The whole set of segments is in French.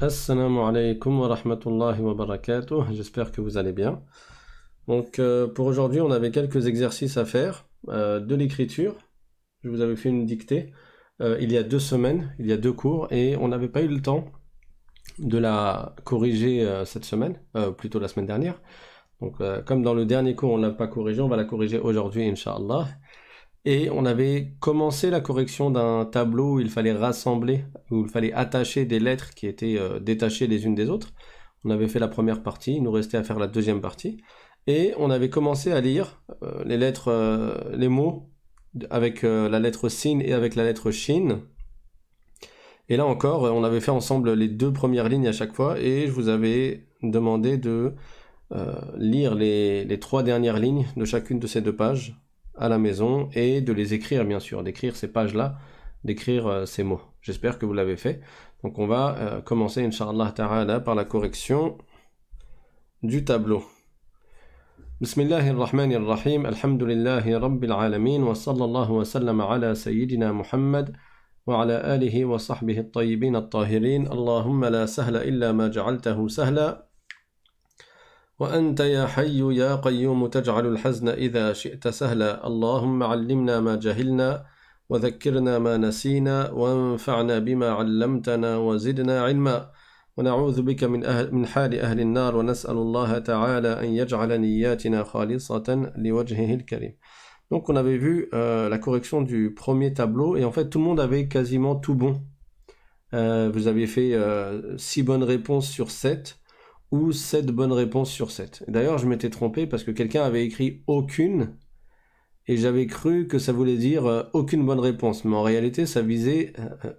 Assalamu alaikum wa rahmatullahi wa barakatuh. J'espère que vous allez bien. Donc pour aujourd'hui, on avait quelques exercices à faire de l'écriture. Je vous avais fait une dictée il y a 2 semaines, il y a 2 cours, et on n'avait pas eu le temps de la corriger cette semaine, plutôt la semaine dernière. Donc comme dans le dernier cours, on ne l'a pas corrigé, on va la corriger aujourd'hui, Inch'Allah. Et on avait commencé la correction d'un tableau où il fallait rassembler, où il fallait attacher des lettres qui étaient détachées les unes des autres. On avait fait la première partie, il nous restait à faire la deuxième partie. Et on avait commencé à lire les lettres, les mots avec la lettre sin et avec la lettre shin. Et là encore, on avait fait ensemble les 2 premières lignes à chaque fois, et je vous avais demandé de lire les 3 dernières lignes de chacune de ces 2 pages à la maison, et de les écrire, bien sûr, d'écrire ces pages-là, d'écrire ces mots. J'espère que vous l'avez fait. Donc on va commencer, Inch'Allah Ta'ala, par la correction du tableau. Bismillahirrahmanirrahim, alhamdulillahi rabbil alamin, wa sallallahu wa sallam ala sayyidina Muhammad, wa ala alihi wa sahbihi at-tayyibin at-tahirin, Allahumma la sahla illa ma ja'altahu sahla, وأنت يا حي يا قيوم تجعل الحزن إذا شئت سهلا اللهم علمنا ما جهلنا وذكرنا ما نسينا وانفعنا بما علمتنا وزدنا علما ونعوذ بك من حال أهل النار ونسأل الله تعالى أن يجعل نياتنا خالصة لوجهه الكريم. Donc on avait vu la correction du premier tableau, et en fait tout le monde avait quasiment tout bon. Vous aviez fait 6 bonnes réponses sur 7, ou 7 bonnes réponses sur 7. D'ailleurs, je m'étais trompé parce que quelqu'un avait écrit aucune, et j'avais cru que ça voulait dire aucune bonne réponse, mais en réalité, ça visait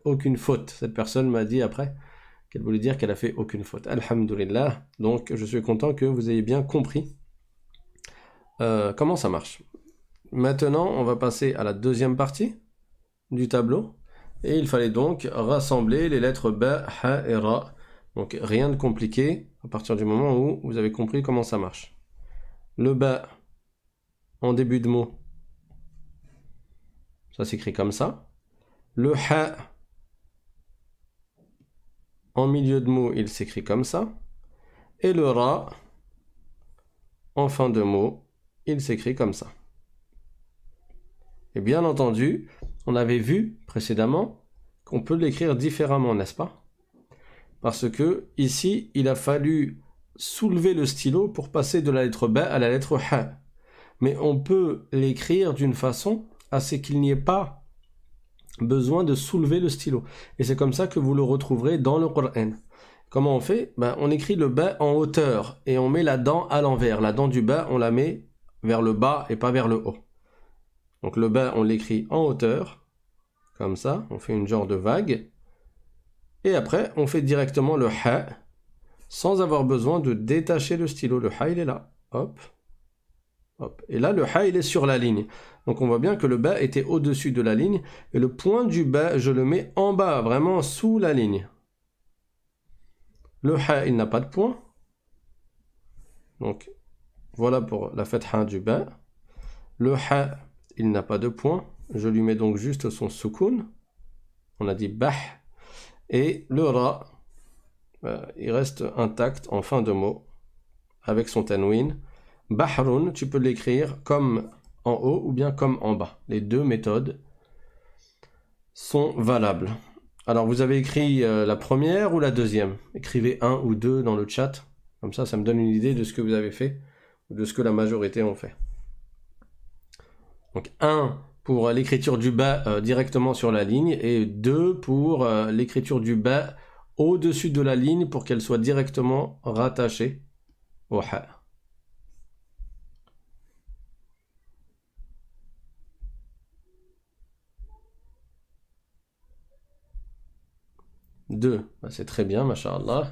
aucune faute. Cette personne m'a dit après qu'elle voulait dire qu'elle a fait aucune faute. Alhamdulillah. Donc, je suis content que vous ayez bien compris comment ça marche. Maintenant, on va passer à la deuxième partie du tableau, et il fallait donc rassembler les lettres ba, ha et ra. Donc rien de compliqué à partir du moment où vous avez compris comment ça marche. Le ba en début de mot, ça s'écrit comme ça. Le ha en milieu de mot, il s'écrit comme ça. Et le ra en fin de mot, il s'écrit comme ça. Et bien entendu, on avait vu précédemment qu'on peut l'écrire différemment, n'est-ce pas ? Parce que ici, il a fallu soulever le stylo pour passer de la lettre ba à la lettre ha. Mais on peut l'écrire d'une façon à ce qu'il n'y ait pas besoin de soulever le stylo. Et c'est comme ça que vous le retrouverez dans le Coran. Comment on fait ? On écrit le ba en hauteur, et on met la dent à l'envers. La dent du ba, on la met vers le bas et pas vers le haut. Donc le ba, on l'écrit en hauteur, comme ça, on fait une genre de vague. Et après, on fait directement le ha, sans avoir besoin de détacher le stylo. Le ha, il est là. Hop. Hop. Et là, le ha, il est sur la ligne. Donc on voit bien que le ba était au-dessus de la ligne. Et le point du ba, je le mets en bas, vraiment sous la ligne. Le ha, il n'a pas de point. Donc, voilà pour la fatha du ba. Le ha, il n'a pas de point. Je lui mets donc juste son soukoun. On a dit bah. Et le ra, il reste intact en fin de mot, avec son tanwin. Bahrun, tu peux l'écrire comme en haut ou bien comme en bas. Les 2 méthodes sont valables. Alors, vous avez écrit la première ou la deuxième ? Écrivez 1 ou 2 dans le chat. Comme ça me donne une idée de ce que vous avez fait, ou de ce que la majorité ont fait. Donc, 1 pour l'écriture du ba directement sur la ligne, et 2 pour l'écriture du ba au-dessus de la ligne pour qu'elle soit directement rattachée au ha. Deux, c'est très bien, masha'Allah.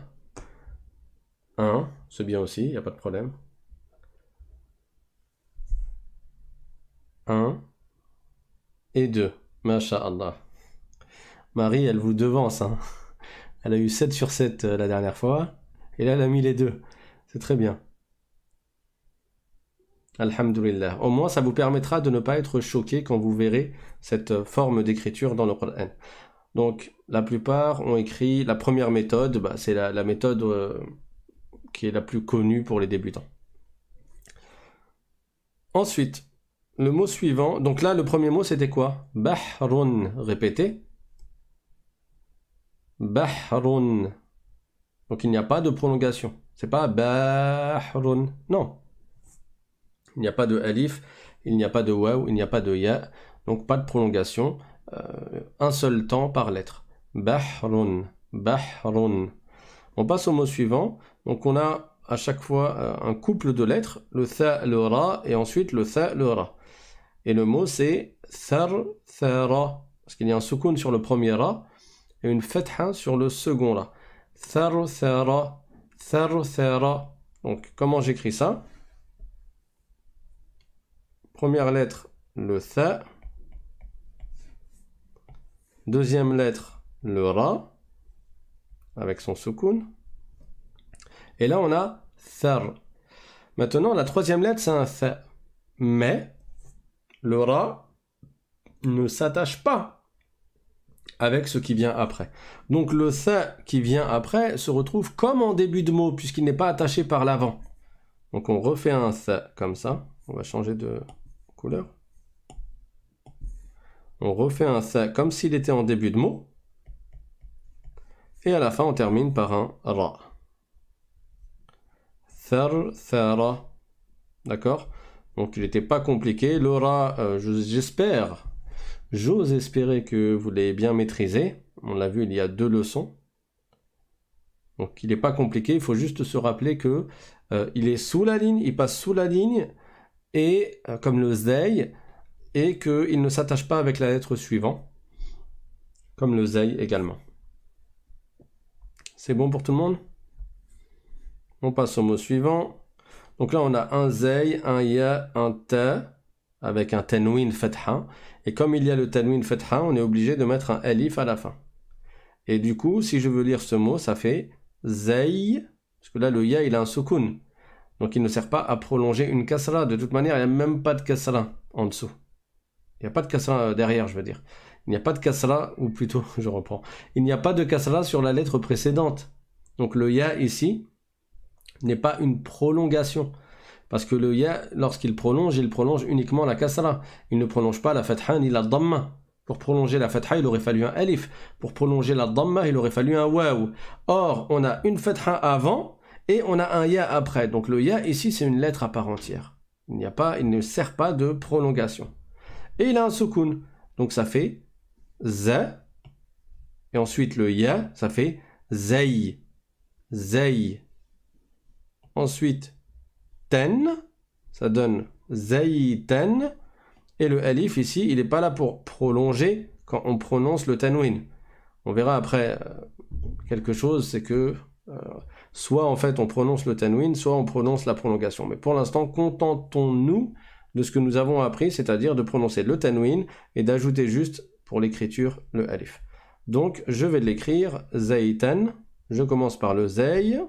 1, c'est bien aussi, il n'y a pas de problème. 1 et 2, masha'Allah. Marie, elle vous devance, hein. Elle a eu 7 sur 7 la dernière fois, et là elle a mis les 2. C'est très bien. Alhamdulillah. Au moins, ça vous permettra de ne pas être choqué quand vous verrez cette forme d'écriture dans le Coran. Donc, la plupart ont écrit la première méthode, bah, c'est la méthode qui est la plus connue pour les débutants. Ensuite, le mot suivant, donc là, le premier mot, c'était quoi? Bahrun, répétez. Bahrun. Donc, il n'y a pas de prolongation. C'est pas Bahrun, non. Il n'y a pas de alif, il n'y a pas de waw, il n'y a pas de ya, donc pas de prolongation, un seul temps par lettre. Bahrun, bahrun. On passe au mot suivant, donc on a à chaque fois un couple de lettres, le tha, le ra, et ensuite le tha, le ra. Et le mot c'est thar, thara, parce qu'il y a un soukoun sur le premier ra, et une fatha sur le second ra. Thar, thara, thar, thara. Donc comment j'écris ça? Première lettre, le tha. Deuxième lettre, le ra, avec son soukoun. Et là, on a thar. Maintenant, la troisième lettre, c'est un tha. Mais, le ra ne s'attache pas avec ce qui vient après. Donc, le tha qui vient après se retrouve comme en début de mot, puisqu'il n'est pas attaché par l'avant. Donc, on refait un tha comme ça. On va changer de couleur. On refait un tha comme s'il était en début de mot. Et à la fin, on termine par un ra. Thar, thara. D'accord? Donc, il n'était pas compliqué. Le ra, j'ose espérer que vous l'ayez bien maîtrisé. On l'a vu, il y a 2 leçons. Donc, il n'est pas compliqué. Il faut juste se rappeler que il est sous la ligne, il passe sous la ligne, et comme le zay, et qu'il ne s'attache pas avec la lettre suivante, comme le zay également. C'est bon pour tout le monde? On passe au mot suivant. Donc là, on a un zay, un ya, un ta, avec un tanwin fatha. Et comme il y a le tanwin fatha, on est obligé de mettre un alif à la fin. Et du coup, si je veux lire ce mot, ça fait zay, parce que là, le ya, il a un soukoun. Donc il ne sert pas à prolonger une kasra. De toute manière, il n'y a même pas de kasra en dessous. Il n'y a pas de kasra derrière, je veux dire. Il n'y a pas de kasra, ou plutôt, je reprends. Il n'y a pas de kasra sur la lettre précédente. Donc le ya ici n'est pas une prolongation. Parce que le ya, lorsqu'il prolonge, il prolonge uniquement la kasra. Il ne prolonge pas la fatha ni la dhamma. Pour prolonger la fatha, il aurait fallu un alif. Pour prolonger la dhamma, il aurait fallu un waw. Or, on a une fatha avant et on a un ya après. Donc le ya ici, c'est une lettre à part entière. Il ne sert pas de prolongation. Et il a un soukoun. Donc ça fait za. Et ensuite le ya, ça fait zay. Zay. Ensuite, ten, ça donne zayten. Et le alif ici, il n'est pas là pour prolonger quand on prononce le tanwin. On verra après quelque chose, c'est que soit en fait on prononce le tanwin, soit on prononce la prolongation. Mais pour l'instant, contentons-nous de ce que nous avons appris, c'est-à-dire de prononcer le tanwin et d'ajouter juste pour l'écriture le alif. Donc je vais l'écrire zayten. Je commence par le zay.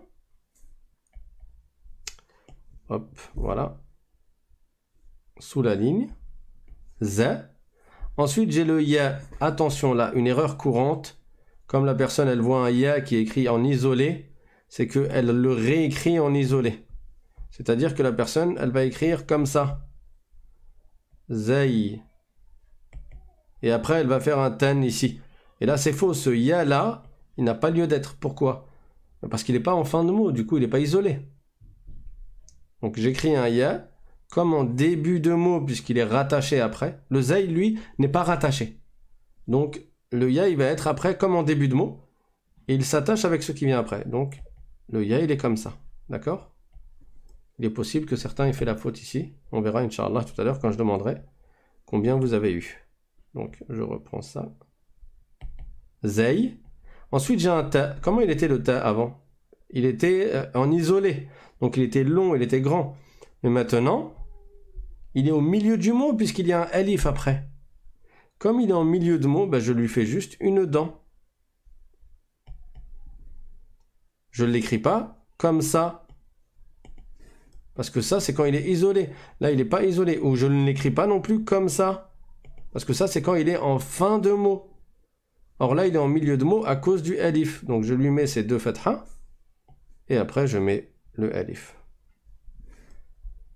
Hop, voilà. Sous la ligne. Z. Ensuite, j'ai le ya. Attention là, une erreur courante. Comme la personne, elle voit un ya qui est écrit en isolé, c'est qu'elle le réécrit en isolé. C'est-à-dire que la personne, elle va écrire comme ça. Zay. Et après, elle va faire un tan ici. Et là, c'est faux. Ce ya là, il n'a pas lieu d'être. Pourquoi? Parce qu'il n'est pas en fin de mot. Du coup, il n'est pas isolé. Donc, j'écris un ya comme en début de mot, puisqu'il est rattaché après. Le zay, lui, n'est pas rattaché. Donc, le ya, il va être après comme en début de mot. Et il s'attache avec ce qui vient après. Donc, le ya, il est comme ça. D'accord? Il est possible que certains aient fait la faute ici. On verra, Inch'Allah, tout à l'heure, quand je demanderai combien vous avez eu. Donc, je reprends ça. Zay. Ensuite, j'ai un ta. Comment il était le ta avant? Il était en isolé. Donc, il était long, il était grand. Mais maintenant, il est au milieu du mot, puisqu'il y a un alif après. Comme il est en milieu de mot, je lui fais juste une dent. Je ne l'écris pas comme ça. Parce que ça, c'est quand il est isolé. Là, il n'est pas isolé. Ou je ne l'écris pas non plus comme ça. Parce que ça, c'est quand il est en fin de mot. Or là, il est en milieu de mot à cause du alif. Donc je lui mets ces deux fatha. Et après, je mets le alif.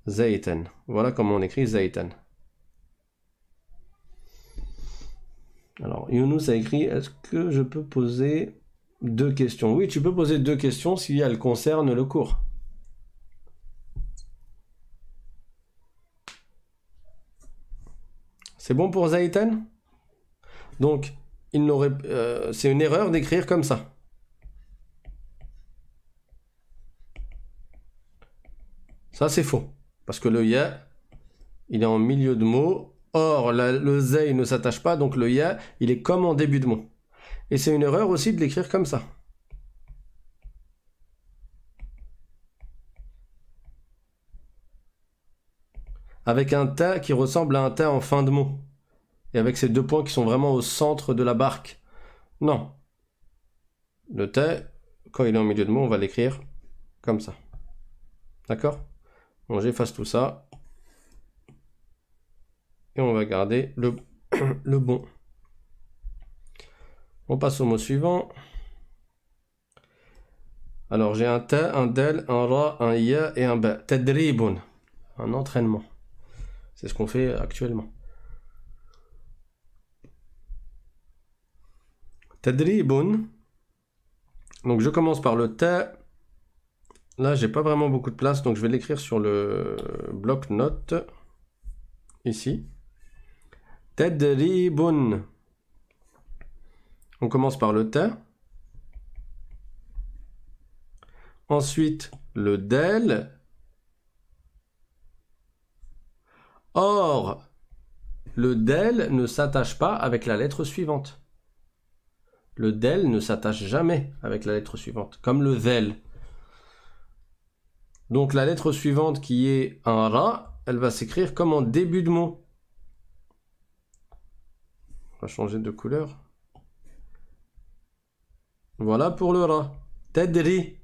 Zaytan. Voilà comment on écrit Zaytan. Alors, Younous a écrit, est-ce que je peux poser 2 questions? Oui, tu peux poser 2 questions si elles concernent le cours. C'est bon pour Zaytan? Donc, c'est une erreur d'écrire comme ça. Ça, c'est faux. Parce que le ya, il est en milieu de mot. Or, le zay ne s'attache pas, donc le ya, il est comme en début de mot. Et c'est une erreur aussi de l'écrire comme ça. Avec un ta qui ressemble à un ta en fin de mot. Et avec ces 2 points qui sont vraiment au centre de la barque. Non. Le ta, quand il est en milieu de mot, on va l'écrire comme ça. D'accord? Bon, j'efface tout ça. Et on va garder le bon. On passe au mot suivant. Alors j'ai un ta, un del, un ra, un ya et un ba. Tadribun. Un entraînement. C'est ce qu'on fait actuellement. Tadribun. Donc je commence par le ta. Là, j'ai pas vraiment beaucoup de place, donc je vais l'écrire sur le bloc-notes. Ici. Tadribun. On commence par le ta. Ensuite, le del. Or, le del ne s'attache pas avec la lettre suivante. Le del ne s'attache jamais avec la lettre suivante, comme le zel. Donc la lettre suivante qui est un ra, elle va s'écrire comme en début de mot. On va changer de couleur. Voilà pour le ra. Tadri.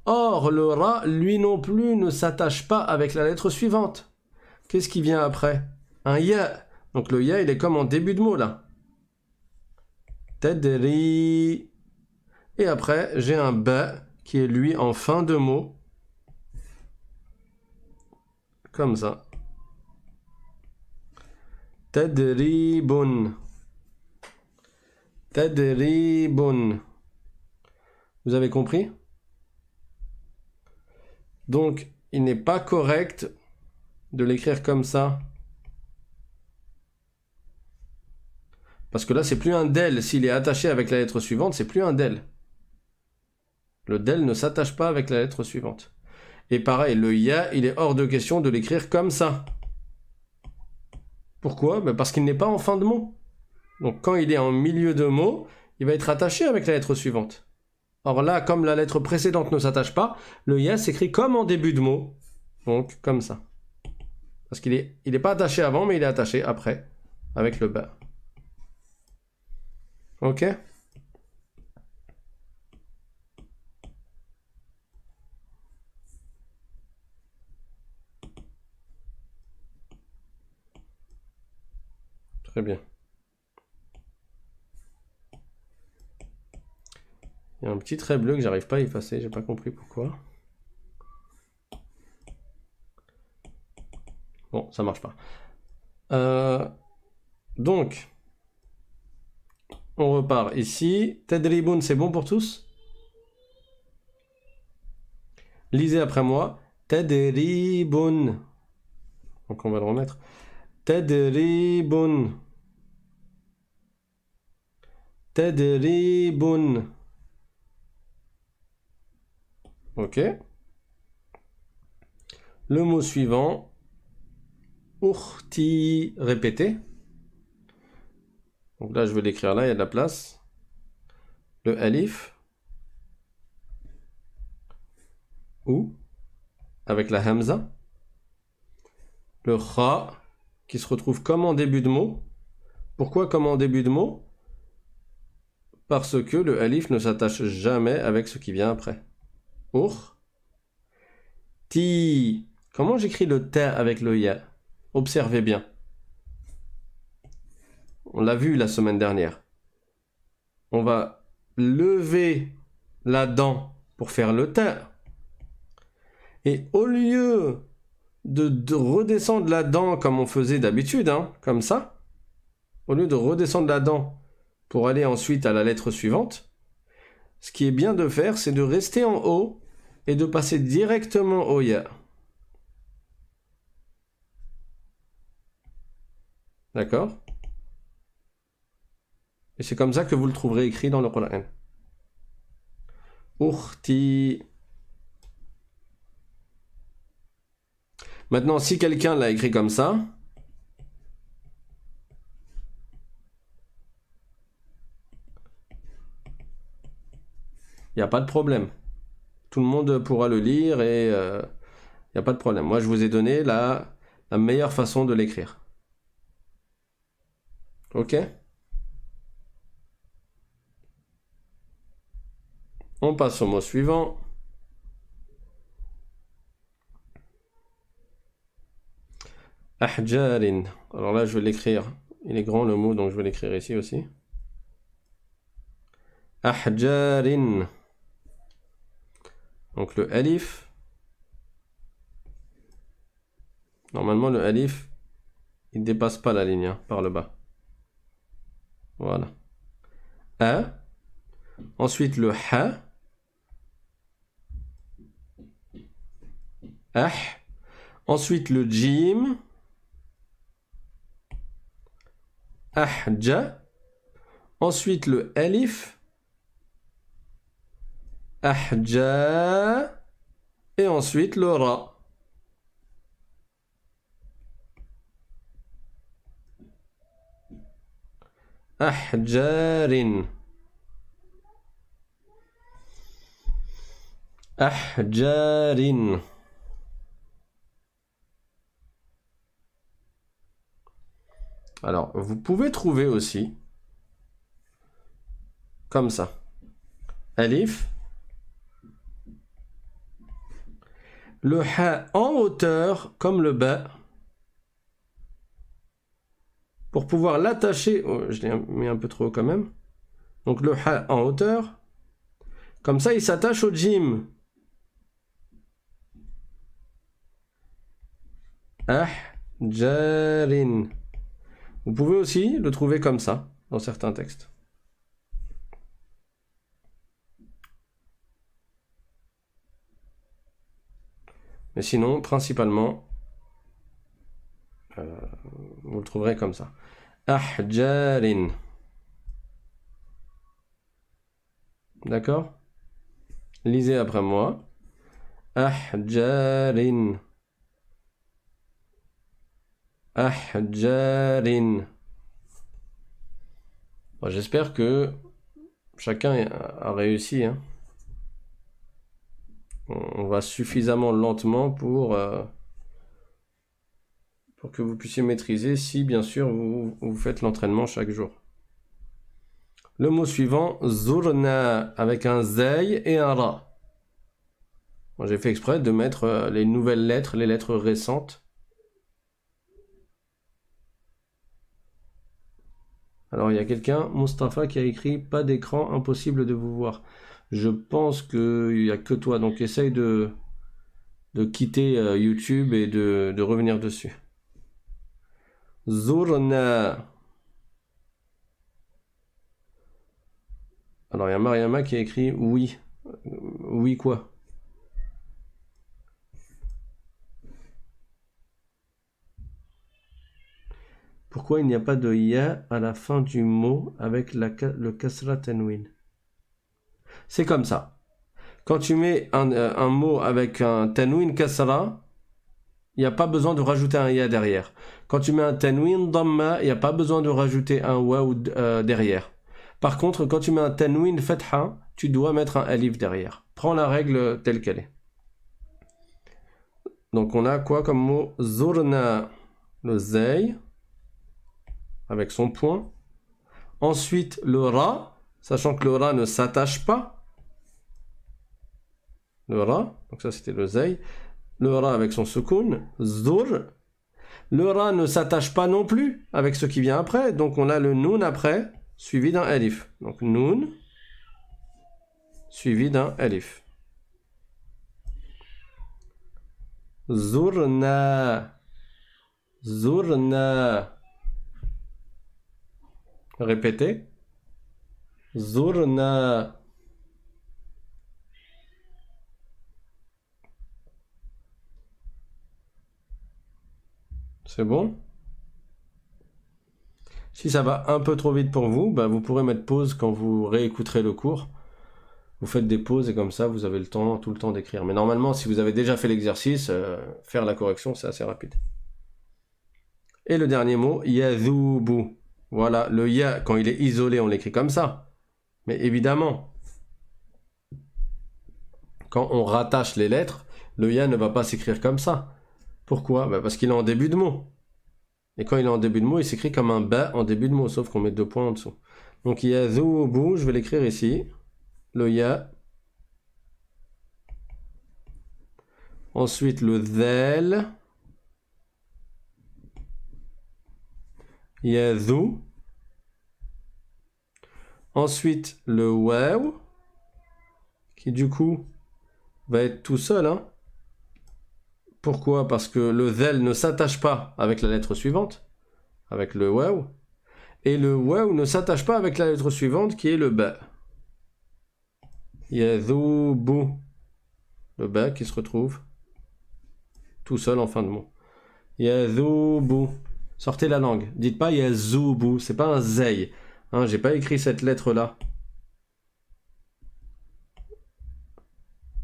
Or, le ra, lui non plus, ne s'attache pas avec la lettre suivante. Qu'est-ce qui vient après? Un ya. Donc le ya, il est comme en début de mot là. Tadri. Et après, j'ai un ba qui est lui en fin de mot. Comme ça. Tadribun. Tadribun. Vous avez compris? Donc, il n'est pas correct de l'écrire comme ça. Parce que là, c'est plus un del. S'il est attaché avec la lettre suivante, c'est plus un del. Le del ne s'attache pas avec la lettre suivante. Et pareil, le ya, il est hors de question de l'écrire comme ça. Pourquoi? Parce qu'il n'est pas en fin de mot. Donc quand il est en milieu de mot, il va être attaché avec la lettre suivante. Or là, comme la lettre précédente ne s'attache pas, le ya s'écrit comme en début de mot. Donc comme ça. Parce qu'il est pas attaché avant, mais il est attaché après, avec le ba. Ok? Très bien. Il y a un petit trait bleu que j'arrive pas à effacer, j'ai pas compris pourquoi. Bon, ça marche pas. Donc, on repart ici. Tadribun, c'est bon pour tous? Lisez après moi. Tadribun. Donc on va le remettre. Tadribun. Tadribun. Ok. Le mot suivant. Ukhti. Répétez. Donc là, je vais l'écrire là, il y a de la place. Le alif. Ou. Avec la hamza. Le kha. Qui se retrouve comme en début de mot. Pourquoi comme en début de mot? Parce que le alif ne s'attache jamais avec ce qui vient après. Ur. Ti. Comment j'écris le ta avec le ya? Observez bien. On l'a vu la semaine dernière. on va lever la dent pour faire le ta. Et au lieu de redescendre la dent comme on faisait d'habitude, hein, comme ça, au lieu de redescendre la dent pour aller ensuite à la lettre suivante, ce qui est bien de faire, c'est de rester en haut et de passer directement au ya. D'accord? Et c'est comme ça que vous le trouverez écrit dans le Coran. Ukhti. Maintenant, si quelqu'un l'a écrit comme ça, il n'y a pas de problème. Tout le monde pourra le lire et il n'y a pas de problème. Moi, je vous ai donné la meilleure façon de l'écrire. Ok? On passe au mot suivant. Ahjarin. Alors là, je vais l'écrire. Il est grand le mot, donc je vais l'écrire ici aussi. Ahjarin. Donc le alif. Normalement, le alif, il ne dépasse pas la ligne, hein, par le bas. Voilà. A. Ensuite, le ha. Ah. Ensuite, le jim. Ahja. Ensuite, le alif. Ahja. Et ensuite, le ra. Ahjarin. Ahjarin. Alors, vous pouvez trouver aussi comme ça. Alif. Le ha en hauteur comme le ba. Pour pouvoir l'attacher, oh, je l'ai mis un peu trop haut quand même. Donc le ha en hauteur. Comme ça, il s'attache au jim. Ahjarin. Vous pouvez aussi le trouver comme ça, dans certains textes. Mais sinon, principalement, vous le trouverez comme ça. Ahjarin. D'accord? Lisez après moi. Ahjarin. Ahjarin. Bon, j'espère que chacun a réussi. Hein. On va suffisamment lentement pour que vous puissiez maîtriser si bien sûr vous faites l'entraînement chaque jour. Le mot suivant, zurna, avec un zay et un ra. Bon, j'ai fait exprès de mettre les nouvelles lettres, les lettres récentes. Alors il y a quelqu'un, Mustapha, qui a écrit « Pas d'écran, impossible de vous voir ». Je pense qu'il n'y a que toi, donc essaye de quitter YouTube et de revenir dessus. Zurna. Alors il y a Mariama qui a écrit « Oui ». Oui quoi? Pourquoi il n'y a pas de ya à la fin du mot avec le kasra tanwin? C'est comme ça. Quand tu mets un mot avec un tanwin kasra, il n'y a pas besoin de rajouter un ya derrière. Quand tu mets un tanwin damma, il n'y a pas besoin de rajouter un waw derrière. Par contre, quand tu mets un tanwin fatha, tu dois mettre un alif derrière. Prends la règle telle qu'elle est. Donc on a quoi comme mot? Zurna, le zay, avec son point. Ensuite, le ra, sachant que le ra ne s'attache pas. Le ra, donc ça c'était le zay. Le ra avec son sukoun, zur. Le ra ne s'attache pas non plus avec ce qui vient après, donc on a le nun après, suivi d'un alif. Donc Noun suivi d'un alif. Zurna. Zurna. Répétez. Zurna. C'est bon? Si ça va un peu trop vite pour vous, bah vous pourrez mettre pause quand vous réécouterez le cours. Vous faites des pauses et comme ça, vous avez le temps, tout le temps d'écrire. Mais normalement, si vous avez déjà fait l'exercice, faire la correction, c'est assez rapide. Et le dernier mot, yadhubu. Voilà, le ya, quand il est isolé, on l'écrit comme ça. Mais évidemment, quand on rattache les lettres, le ya ne va pas s'écrire comme ça. Pourquoi? Bah parce qu'il est en début de mot. Et quand il est en début de mot, il s'écrit comme un ba en début de mot, sauf qu'on met 2 points en dessous. Donc yadhubu, je vais l'écrire ici. Le ya. Ensuite le dhal. Yadhu. Ensuite le waw, qui du coup va être tout seul. Hein. Pourquoi? Parce que le dhal ne s'attache pas avec la lettre suivante, avec le waw. Et le waw ne s'attache pas avec la lettre suivante, qui est le ba. Yadhubu. Le ba qui se retrouve tout seul en fin de mot. Yadhubu. Sortez la langue. Dites pas yazubu. C'est pas un zay. Hein, j'ai pas écrit cette lettre-là.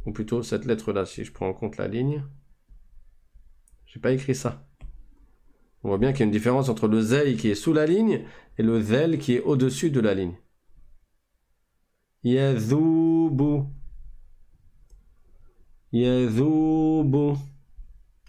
Ou plutôt cette lettre-là, si je prends en compte la ligne. J'ai pas écrit ça. On voit bien qu'il y a une différence entre le zay qui est sous la ligne et le zel qui est au-dessus de la ligne. Yadhubu. Yadhubu.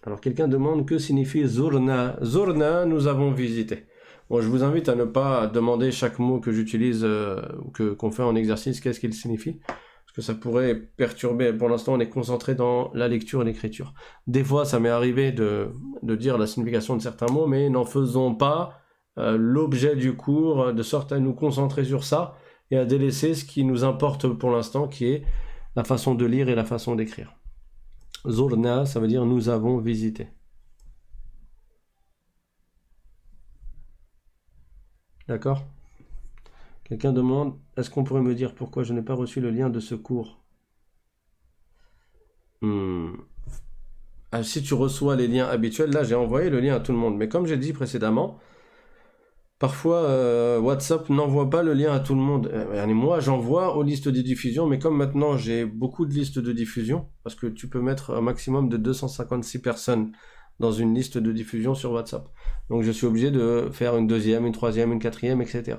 Alors quelqu'un demande que signifie zurna. Zurna, nous avons visité. Bon, je vous invite à ne pas demander chaque mot que j'utilise ou qu'on fait en exercice, qu'est-ce qu'il signifie. Parce que ça pourrait perturber. Pour l'instant, on est concentré dans la lecture et l'écriture. Des fois, ça m'est arrivé de dire la signification de certains mots, mais n'en faisons pas l'objet du cours, de sorte à nous concentrer sur ça et à délaisser ce qui nous importe pour l'instant, qui est la façon de lire et la façon d'écrire. Zurna, ça veut dire nous avons visité. D'accord? Quelqu'un demande, est-ce qu'on pourrait me dire pourquoi je n'ai pas reçu le lien de ce cours? Si tu reçois les liens habituels, là j'ai envoyé le lien à tout le monde. Mais comme j'ai dit précédemment, parfois WhatsApp n'envoie pas le lien à tout le monde. Moi j'envoie aux listes de diffusion, mais comme maintenant j'ai beaucoup de listes de diffusion, parce que tu peux mettre un maximum de 256 personnes dans une liste de diffusion sur WhatsApp. Donc je suis obligé de faire une deuxième, une troisième, une quatrième, etc.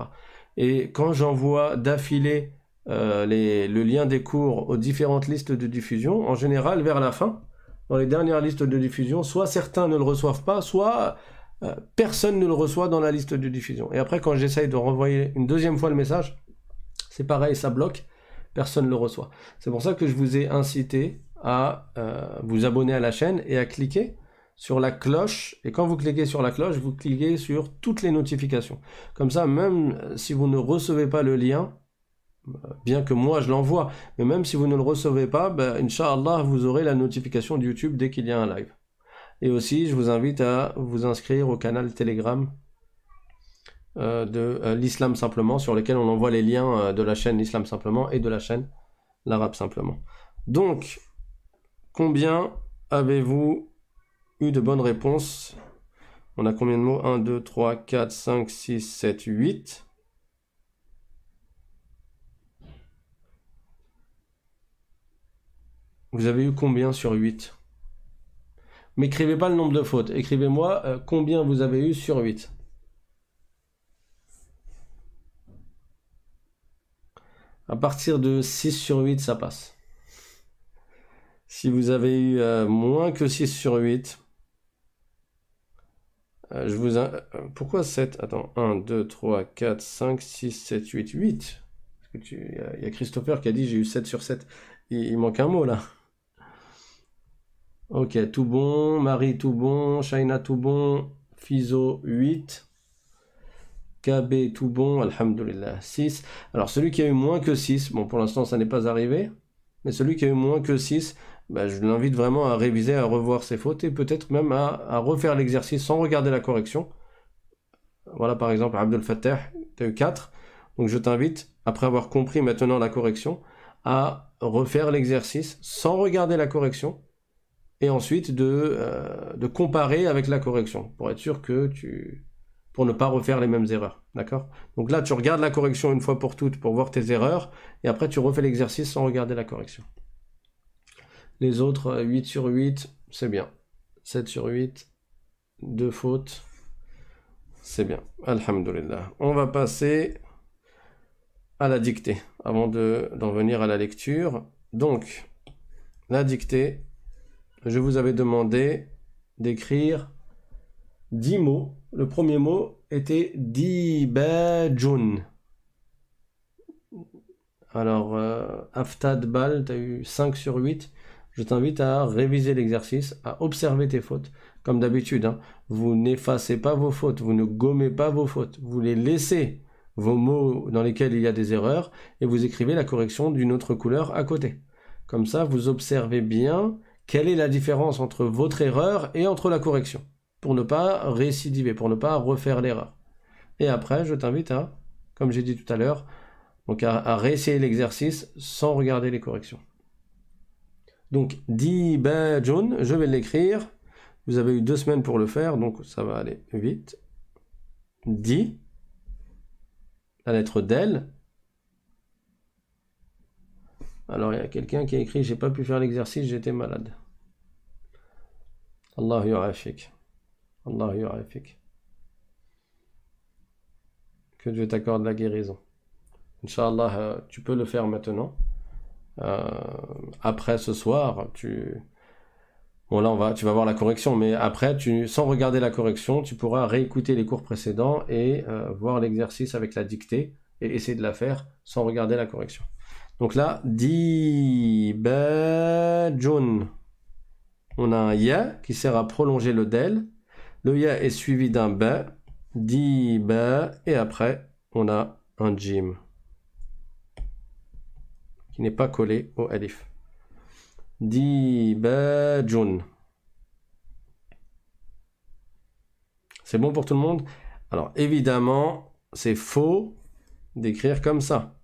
Et quand j'envoie d'affilée le lien des cours aux différentes listes de diffusion, en général vers la fin, dans les dernières listes de diffusion, soit certains ne le reçoivent pas, soit personne ne le reçoit dans la liste de diffusion. Et après, quand j'essaye de renvoyer une deuxième fois le message, c'est pareil, ça bloque, personne ne le reçoit. C'est pour ça que je vous ai incité à vous abonner à la chaîne et à cliquer sur la cloche. Et quand vous cliquez sur la cloche, vous cliquez sur toutes les notifications. Comme ça, même si vous ne recevez pas le lien, bien que moi je l'envoie, mais même si vous ne le recevez pas, Inch'Allah, vous aurez la notification de YouTube dès qu'il y a un live. Et aussi, je vous invite à vous inscrire au canal Telegram de l'Islam Simplement, sur lequel on envoie les liens de la chaîne l'Islam Simplement et de la chaîne l'Arabe Simplement. Donc, combien avez-vous eu de bonnes réponses? On a combien de mots? 1, 2, 3, 4, 5, 6, 7, 8. Vous avez eu combien sur 8? M'écrivez pas le nombre de fautes. Écrivez-moi combien vous avez eu sur 8. À partir de 6 sur 8, ça passe. Si vous avez eu moins que 6 sur 8, pourquoi 7? Attends, 1, 2, 3, 4, 5, 6, 7, 8, 8. Il y a Christopher qui a dit j'ai eu 7 sur 7. Il manque un mot là. Ok, tout bon. Marie, tout bon. Shaina, tout bon. Fizo, 8. KB, tout bon, alhamdoulilah, 6. Alors celui qui a eu moins que 6, bon pour l'instant ça n'est pas arrivé, mais celui qui a eu moins que 6, bah, je l'invite vraiment à réviser, à revoir ses fautes et peut-être même à refaire l'exercice sans regarder la correction. Voilà par exemple Abdel Fattah, tu as eu 4, donc je t'invite, après avoir compris maintenant la correction, à refaire l'exercice sans regarder la correction et ensuite de comparer avec la correction pour être sûr que pour ne pas refaire les mêmes erreurs, d'accord? Donc là tu regardes la correction une fois pour toutes pour voir tes erreurs et après tu refais l'exercice sans regarder la correction. Les autres, 8 sur 8, c'est bien. 7 sur 8, 2 fautes, c'est bien. Alhamdulillah. On va passer à la dictée, avant d'en venir à la lecture. Donc, la dictée, je vous avais demandé d'écrire 10 mots. Le premier mot était dibajun. Alors, Aftad Bal, tu as eu 5 sur 8. Je t'invite à réviser l'exercice, à observer tes fautes. Comme d'habitude, hein, vous n'effacez pas vos fautes, vous ne gommez pas vos fautes. Vous les laissez, vos mots dans lesquels il y a des erreurs, et vous écrivez la correction d'une autre couleur à côté. Comme ça, vous observez bien quelle est la différence entre votre erreur et entre la correction, pour ne pas récidiver, pour ne pas refaire l'erreur. Et après, je t'invite à, comme j'ai dit tout à l'heure, donc à réessayer l'exercice sans regarder les corrections. Donc, dibajun, je vais l'écrire. Vous avez eu 2 semaines pour le faire, donc ça va aller vite. Di, la lettre del. Alors, il y a quelqu'un qui a écrit « J'ai pas pu faire l'exercice, j'étais malade. » Allah yu'afik. Allah yu'afik. Que Dieu t'accorde la guérison. Inch'Allah, tu peux le faire maintenant. Après ce soir, bon là tu vas voir la correction, mais après, sans regarder la correction, tu pourras réécouter les cours précédents et voir l'exercice avec la dictée et essayer de la faire sans regarder la correction. Donc là, dibajun. On a un ya qui sert à prolonger le del. Le ya est suivi d'un ba, diba, et après on a un jim qui n'est pas collé au alif. Dibajun. C'est bon pour tout le monde? Alors évidemment, c'est faux d'écrire comme ça.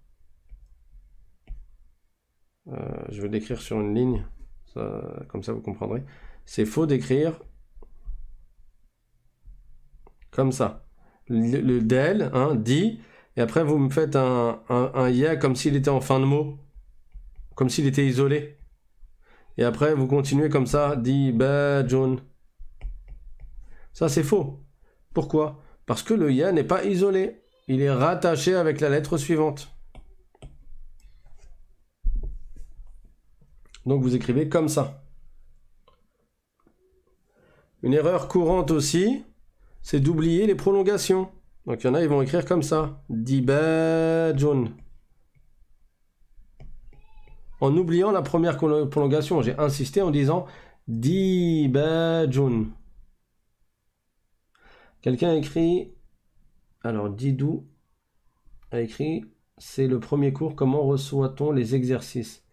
Je vais l'écrire sur une ligne, comme ça vous comprendrez. C'est faux d'écrire comme ça. Le del, hein, di, et après vous me faites un ya comme s'il était en fin de mot, comme s'il était isolé. Et après vous continuez comme ça, dibajun. Ça c'est faux. Pourquoi? Parce que le ya n'est pas isolé. Il est rattaché avec la lettre suivante. Donc vous écrivez comme ça. Une erreur courante aussi, c'est d'oublier les prolongations. Donc il y en a, ils vont écrire comme ça. Dibajun. En oubliant la première prolongation, j'ai insisté en disant dibajun. Quelqu'un a écrit, alors Didou a écrit, c'est le premier cours, comment reçoit-on les exercices?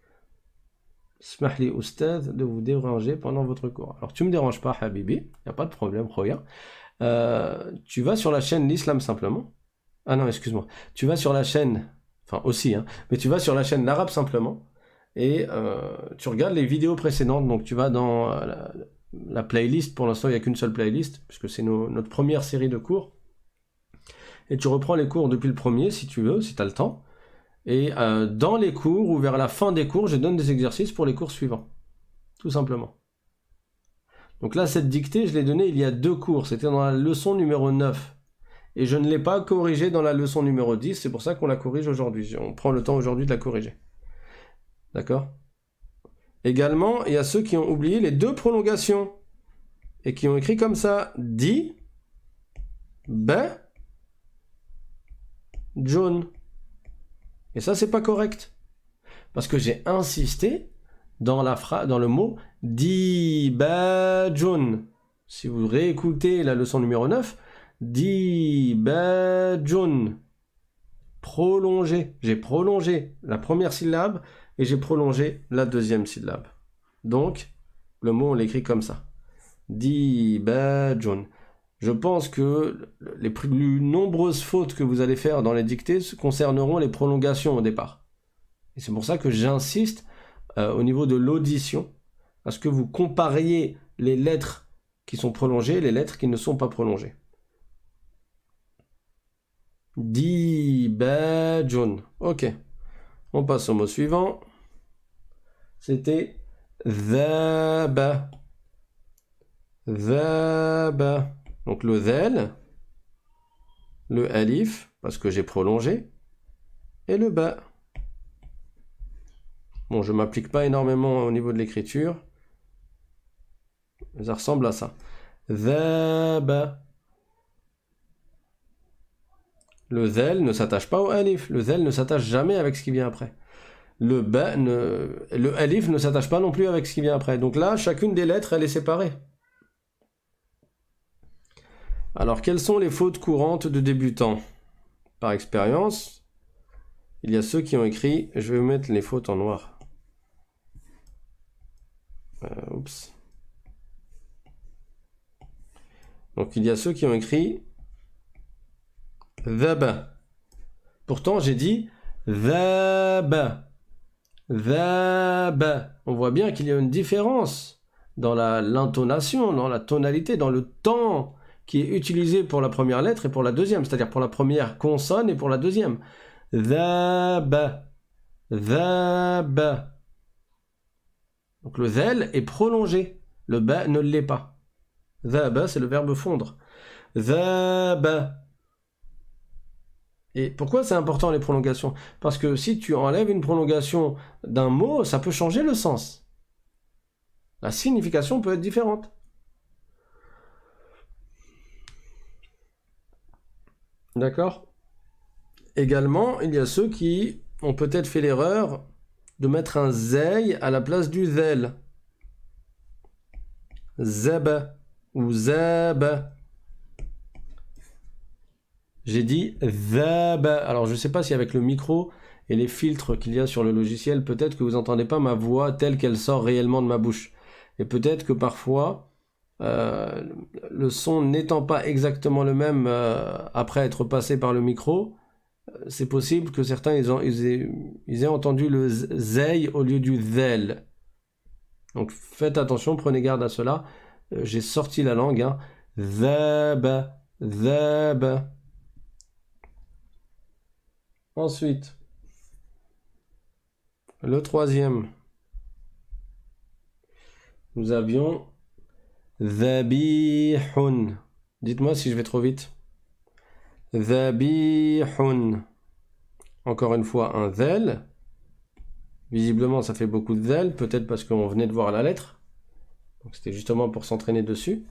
Smahli oustad de vous déranger pendant votre cours. Alors tu me déranges pas, Habibi, il n'y a pas de problème, regarde. Tu vas sur la chaîne L'Islam simplement. Ah non, excuse-moi. Tu vas sur la chaîne, enfin aussi, hein, mais tu vas sur la chaîne L'Arabe simplement et tu regardes les vidéos précédentes. Donc tu vas dans la playlist, pour l'instant il n'y a qu'une seule playlist, puisque c'est notre première série de cours. Et tu reprends les cours depuis le premier, si tu veux, si tu as le temps. Et dans les cours, ou vers la fin des cours, je donne des exercices pour les cours suivants. Tout simplement. Donc là, cette dictée, je l'ai donnée il y a 2 cours. C'était dans la leçon numéro 9. Et je ne l'ai pas corrigée dans la leçon numéro 10. C'est pour ça qu'on la corrige aujourd'hui. On prend le temps aujourd'hui de la corriger. D'accord? Également, il y a ceux qui ont oublié les 2 prolongations. Et qui ont écrit comme ça. Di, ba, jaune. Et ça, c'est pas correct. Parce que j'ai insisté dans le mot dibajun. Si vous réécoutez la leçon numéro 9, Dibajun. Prolongé. J'ai prolongé la première syllabe et j'ai prolongé la deuxième syllabe. Donc, le mot, on l'écrit comme ça. Dibajun. Je pense que les plus nombreuses fautes que vous allez faire dans les dictées concerneront les prolongations au départ. Et c'est pour ça que j'insiste au niveau de l'audition, à ce que vous compariez les lettres qui sont prolongées et les lettres qui ne sont pas prolongées. Dibajun. Ok. On passe au mot suivant. C'était dhaba. Dhaba. Donc le dhal, le alif, parce que j'ai prolongé, et le ba. Bon, je ne m'applique pas énormément au niveau de l'écriture. Ça ressemble à ça. Dhaba. Le dhal ne s'attache pas au alif. Le dhal ne s'attache jamais avec ce qui vient après. Le alif ne s'attache pas non plus avec ce qui vient après. Donc là, chacune des lettres, elle est séparée. Alors, quelles sont les fautes courantes de débutants? Par expérience, il y a ceux qui ont écrit... Je vais mettre les fautes en noir. Oups. Donc, il y a ceux qui ont écrit... Dhaba. Pourtant, j'ai dit... Dhaba. Dhaba. On voit bien qu'il y a une différence dans l'intonation, dans la tonalité, dans le temps qui est utilisé pour la première lettre et pour la deuxième, c'est-à-dire pour la première consonne et pour la deuxième. Dhaba. Dhaba. Donc le dhal est prolongé, le ba ne l'est pas. Dhaba, c'est le verbe fondre. Dhaba. Et pourquoi c'est important les prolongations? Parce que si tu enlèves une prolongation d'un mot, ça peut changer le sens. La signification peut être différente. D'accord? Également, il y a ceux qui ont peut-être fait l'erreur de mettre un zay à la place du zel. Zaba ou zaba. J'ai dit zaba. Alors je ne sais pas si avec le micro et les filtres qu'il y a sur le logiciel, peut-être que vous n'entendez pas ma voix telle qu'elle sort réellement de ma bouche. Et peut-être que parfois, le son n'étant pas exactement le même après être passé par le micro, c'est possible que certains ils aient entendu le zay au lieu du zel. Donc faites attention, prenez garde à cela. J'ai sorti la langue. Hein. Zaba, zaba. Ensuite, le troisième. Nous avions Dhabihun. Dites-moi si je vais trop vite. Dhabihun. Encore une fois, un dhal. Visiblement, ça fait beaucoup de dhal. Peut-être parce qu'on venait de voir la lettre. Donc, c'était justement pour s'entraîner dessus.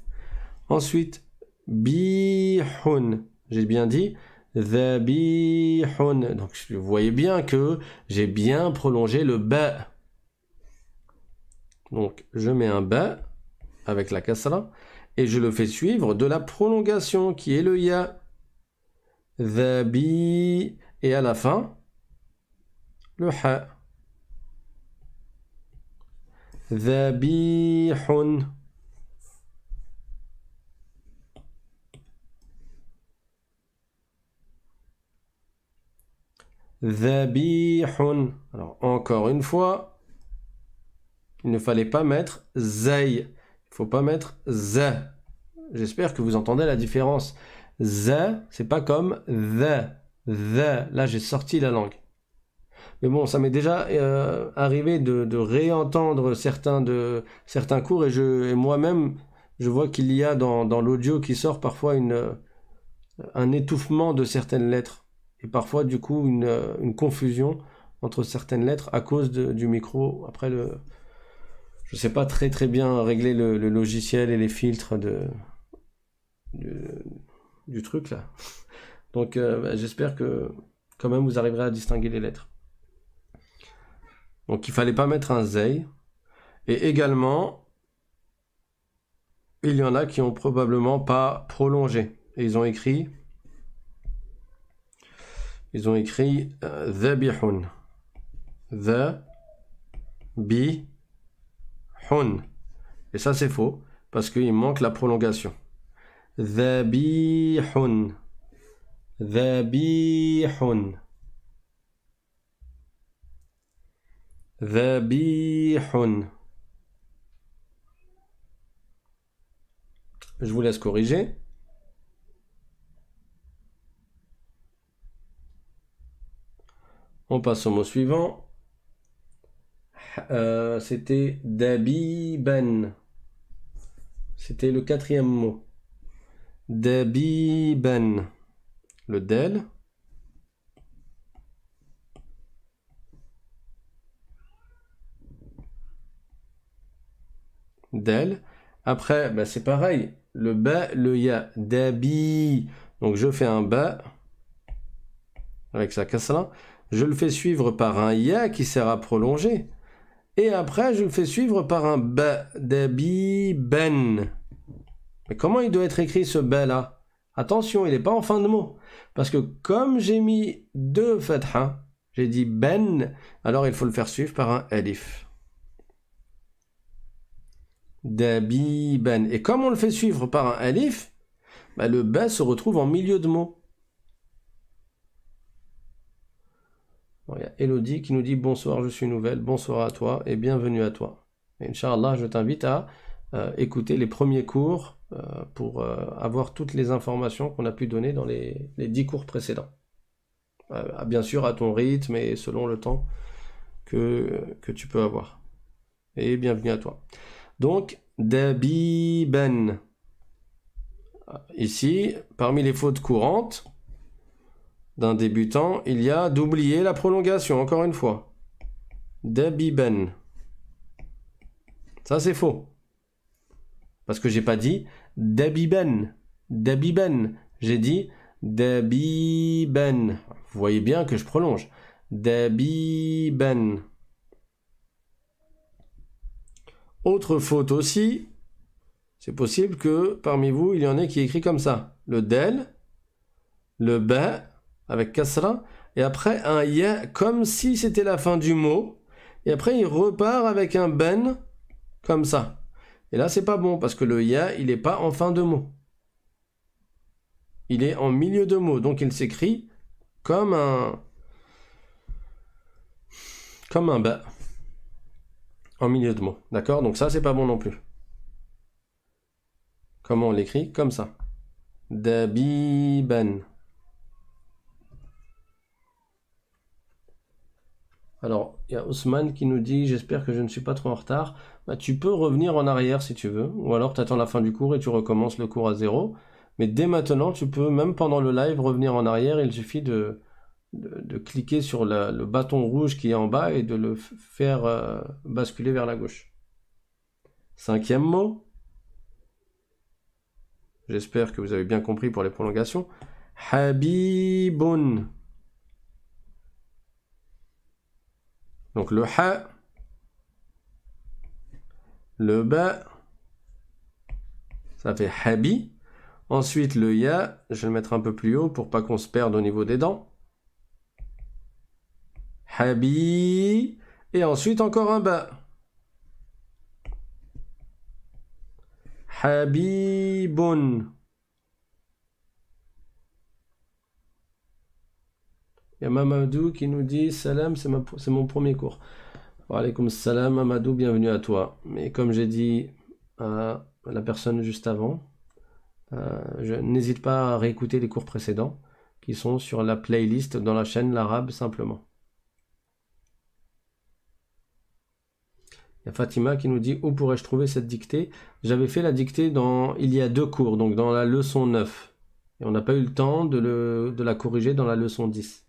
Ensuite, bihun. J'ai bien dit Dhabihun. Donc, vous voyez bien que j'ai bien prolongé le ba. Donc, je mets un ba avec la kasra et je le fais suivre de la prolongation qui est le ya. Dhabi et à la fin, le ha. Dhabihun. Dhabihun. Alors, encore une fois, il ne fallait pas mettre zay. Il ne faut pas mettre za. J'espère que vous entendez la différence. Za, c'est pas comme the. The. Là, j'ai sorti la langue. Mais bon, ça m'est déjà arrivé de réentendre certains cours et moi-même, je vois qu'il y a dans l'audio qui sort parfois un étouffement de certaines lettres. Et parfois, du coup, une confusion entre certaines lettres à cause du micro. Après, je ne sais pas très bien régler le logiciel et les filtres du truc là. Donc j'espère que quand même vous arriverez à distinguer les lettres. Donc il ne fallait pas mettre un zay. Et également, il y en a qui ont probablement pas prolongé. et ils ont écrit dhabihun. Dhabihun. Et ça c'est faux, parce qu'il manque la prolongation. Dhabihun. Dhabihun. Dhabihun. Je vous laisse corriger. On passe au mot suivant. C'était dabiban. C'était le quatrième mot. Dabiban. Le del. Del. Après, ben c'est pareil. Le ba, le ya. Dabi. Donc je fais un ba avec sa kasra. Je le fais suivre par un ya qui sert à prolonger. Et après, je le fais suivre par un ba. Dabi ben. Mais comment il doit être écrit ce ba là? Attention, il n'est pas en fin de mot. Parce que comme j'ai mis deux fatha, j'ai dit ben, alors il faut le faire suivre par un alif. Dabi ben. Et comme on le fait suivre par un alif, bah le ba se retrouve en milieu de mot. Bon, il y a Elodie qui nous dit bonsoir, je suis nouvelle, bonsoir à toi et bienvenue à toi. Et Inch'Allah, je t'invite à écouter les premiers cours pour avoir toutes les informations qu'on a pu donner dans les 10 cours précédents. Bien sûr à ton rythme et selon le temps que tu peux avoir. Et bienvenue à toi. Donc, dabiban. Ici, parmi les fautes courantes d'un débutant, il y a d'oublier la prolongation, encore une fois. Dabiban. Ça, c'est faux. Parce que j'ai pas dit dabiban. Dabiban. J'ai dit dabiban. Vous voyez bien que je prolonge. Dabiban. Autre faute aussi, c'est possible que parmi vous, il y en ait qui écrit comme ça. Le del, le ba, avec kasra, et après un ya, comme si c'était la fin du mot, et après il repart avec un ben, comme ça. Et là, c'est pas bon, parce que le ya, il n'est pas en fin de mot. Il est en milieu de mot, donc il s'écrit comme un ba. En milieu de mot, d'accord? Donc ça, c'est pas bon non plus. Comment on l'écrit? Comme ça. Dabiban. Alors, il y a Ousmane qui nous dit « J'espère que je ne suis pas trop en retard. » Bah, tu peux revenir en arrière si tu veux, ou alors tu attends la fin du cours et tu recommences le cours à zéro. Mais dès maintenant, tu peux, même pendant le live, revenir en arrière. Il suffit de cliquer sur le bâton rouge qui est en bas et de le faire basculer vers la gauche. Cinquième mot. J'espère que vous avez bien compris pour les prolongations. Habibun. Donc le ha, le ba, ça fait habi. Ensuite le ya, je vais le mettre un peu plus haut pour pas qu'on se perde au niveau des dents. Habi. Et ensuite encore un ba. Habibun. Il y a Mamadou qui nous dit salam, c'est mon premier cours. Wa alaykoum salam Mamadou, bienvenue à toi. Mais comme j'ai dit à la personne juste avant, je n'hésite pas à réécouter les cours précédents qui sont sur la playlist dans la chaîne l'arabe simplement. Il y a Fatima qui nous dit où pourrais-je trouver cette dictée? J'avais fait la dictée il y a 2 cours, donc dans la leçon 9. Et on n'a pas eu le temps de la corriger dans la leçon 10.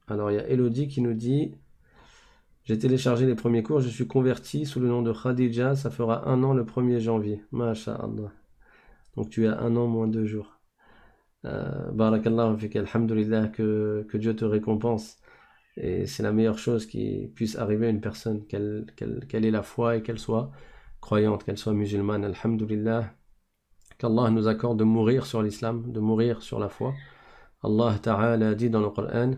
Alors il y a Elodie qui nous dit j'ai téléchargé les premiers cours, je suis converti sous le nom de Khadija, ça fera 1 an le 1er janvier. Masha'Allah. Donc tu as 1 an moins 2 jours. Barakallahu fik, alhamdulillah, que Dieu te récompense Et c'est la meilleure chose qui puisse arriver à une personne, qu'elle ait la foi et qu'elle soit croyante, qu'elle soit musulmane. Alhamdulillah, qu'Allah nous accorde de mourir sur l'islam, de mourir sur la foi. Allah Ta'ala dit dans le Coran,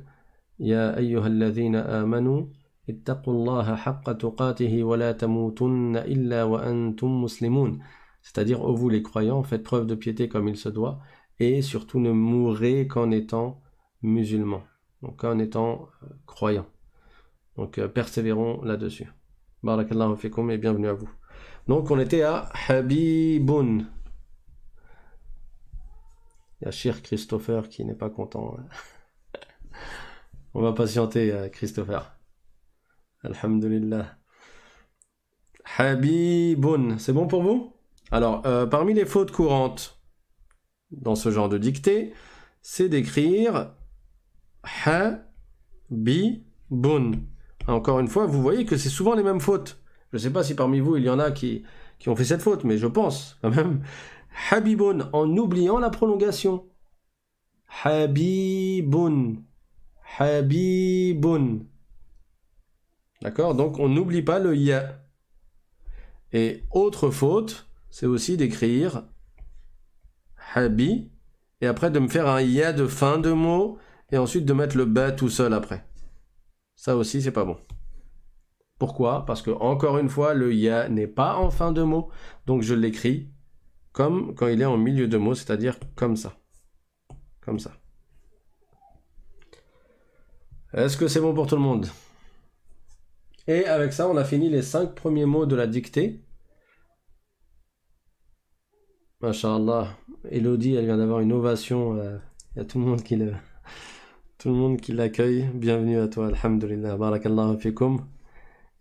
Ya ayyuhalladhina amanu, ittaqullaha haqqa tuqatihi wa la tamutunna illa wa antum muslimun. C'est-à-dire, ô vous les croyants, faites preuve de piété comme il se doit, et surtout ne mourrez qu'en étant musulmans, donc en étant croyants. Donc persévérons là-dessus. Barakallahu fikum et bienvenue à vous. Donc on était à Habibun. Il y a Shir Christopher qui n'est pas content. On va patienter, Christopher. Alhamdulillah. Habibun, c'est bon pour vous? Alors, parmi les fautes courantes dans ce genre de dictée, c'est d'écrire Habibun. Encore une fois, vous voyez que c'est souvent les mêmes fautes. Je ne sais pas si parmi vous, il y en a qui ont fait cette faute, mais je pense quand même. Habibun, en oubliant la prolongation. Habibun. Habibun. D'accord? Donc, on n'oublie pas le ya. Et autre faute, c'est aussi d'écrire habi, et après de me faire un ya de fin de mot, et ensuite de mettre le ba tout seul après. Ça aussi, c'est pas bon. Pourquoi? Parce que, encore une fois, le ya n'est pas en fin de mot, donc je l'écris comme quand il est en milieu de mot, c'est-à-dire comme ça. Comme ça. Est-ce que c'est bon pour tout le monde? Et avec ça, on a fini les 5 premiers mots de la dictée. Masha'Allah. Elodie, elle vient d'avoir une ovation. Il y a tout le monde qui l'accueille. Bienvenue à toi, alhamdulillah. Barakallahu fikum.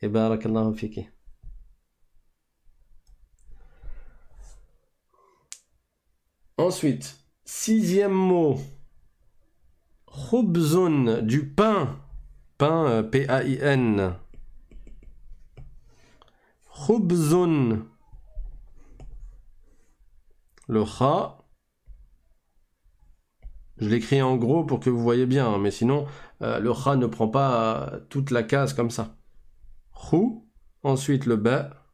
Et barakallahu fiki. Ensuite, 6e mot. Khubzun, du pain. Pain, P-A-I-N. Khubzun. Le kha, je l'écris en gros pour que vous voyez bien, mais sinon, le kha ne prend pas toute la case comme ça. Khou, ensuite le ba,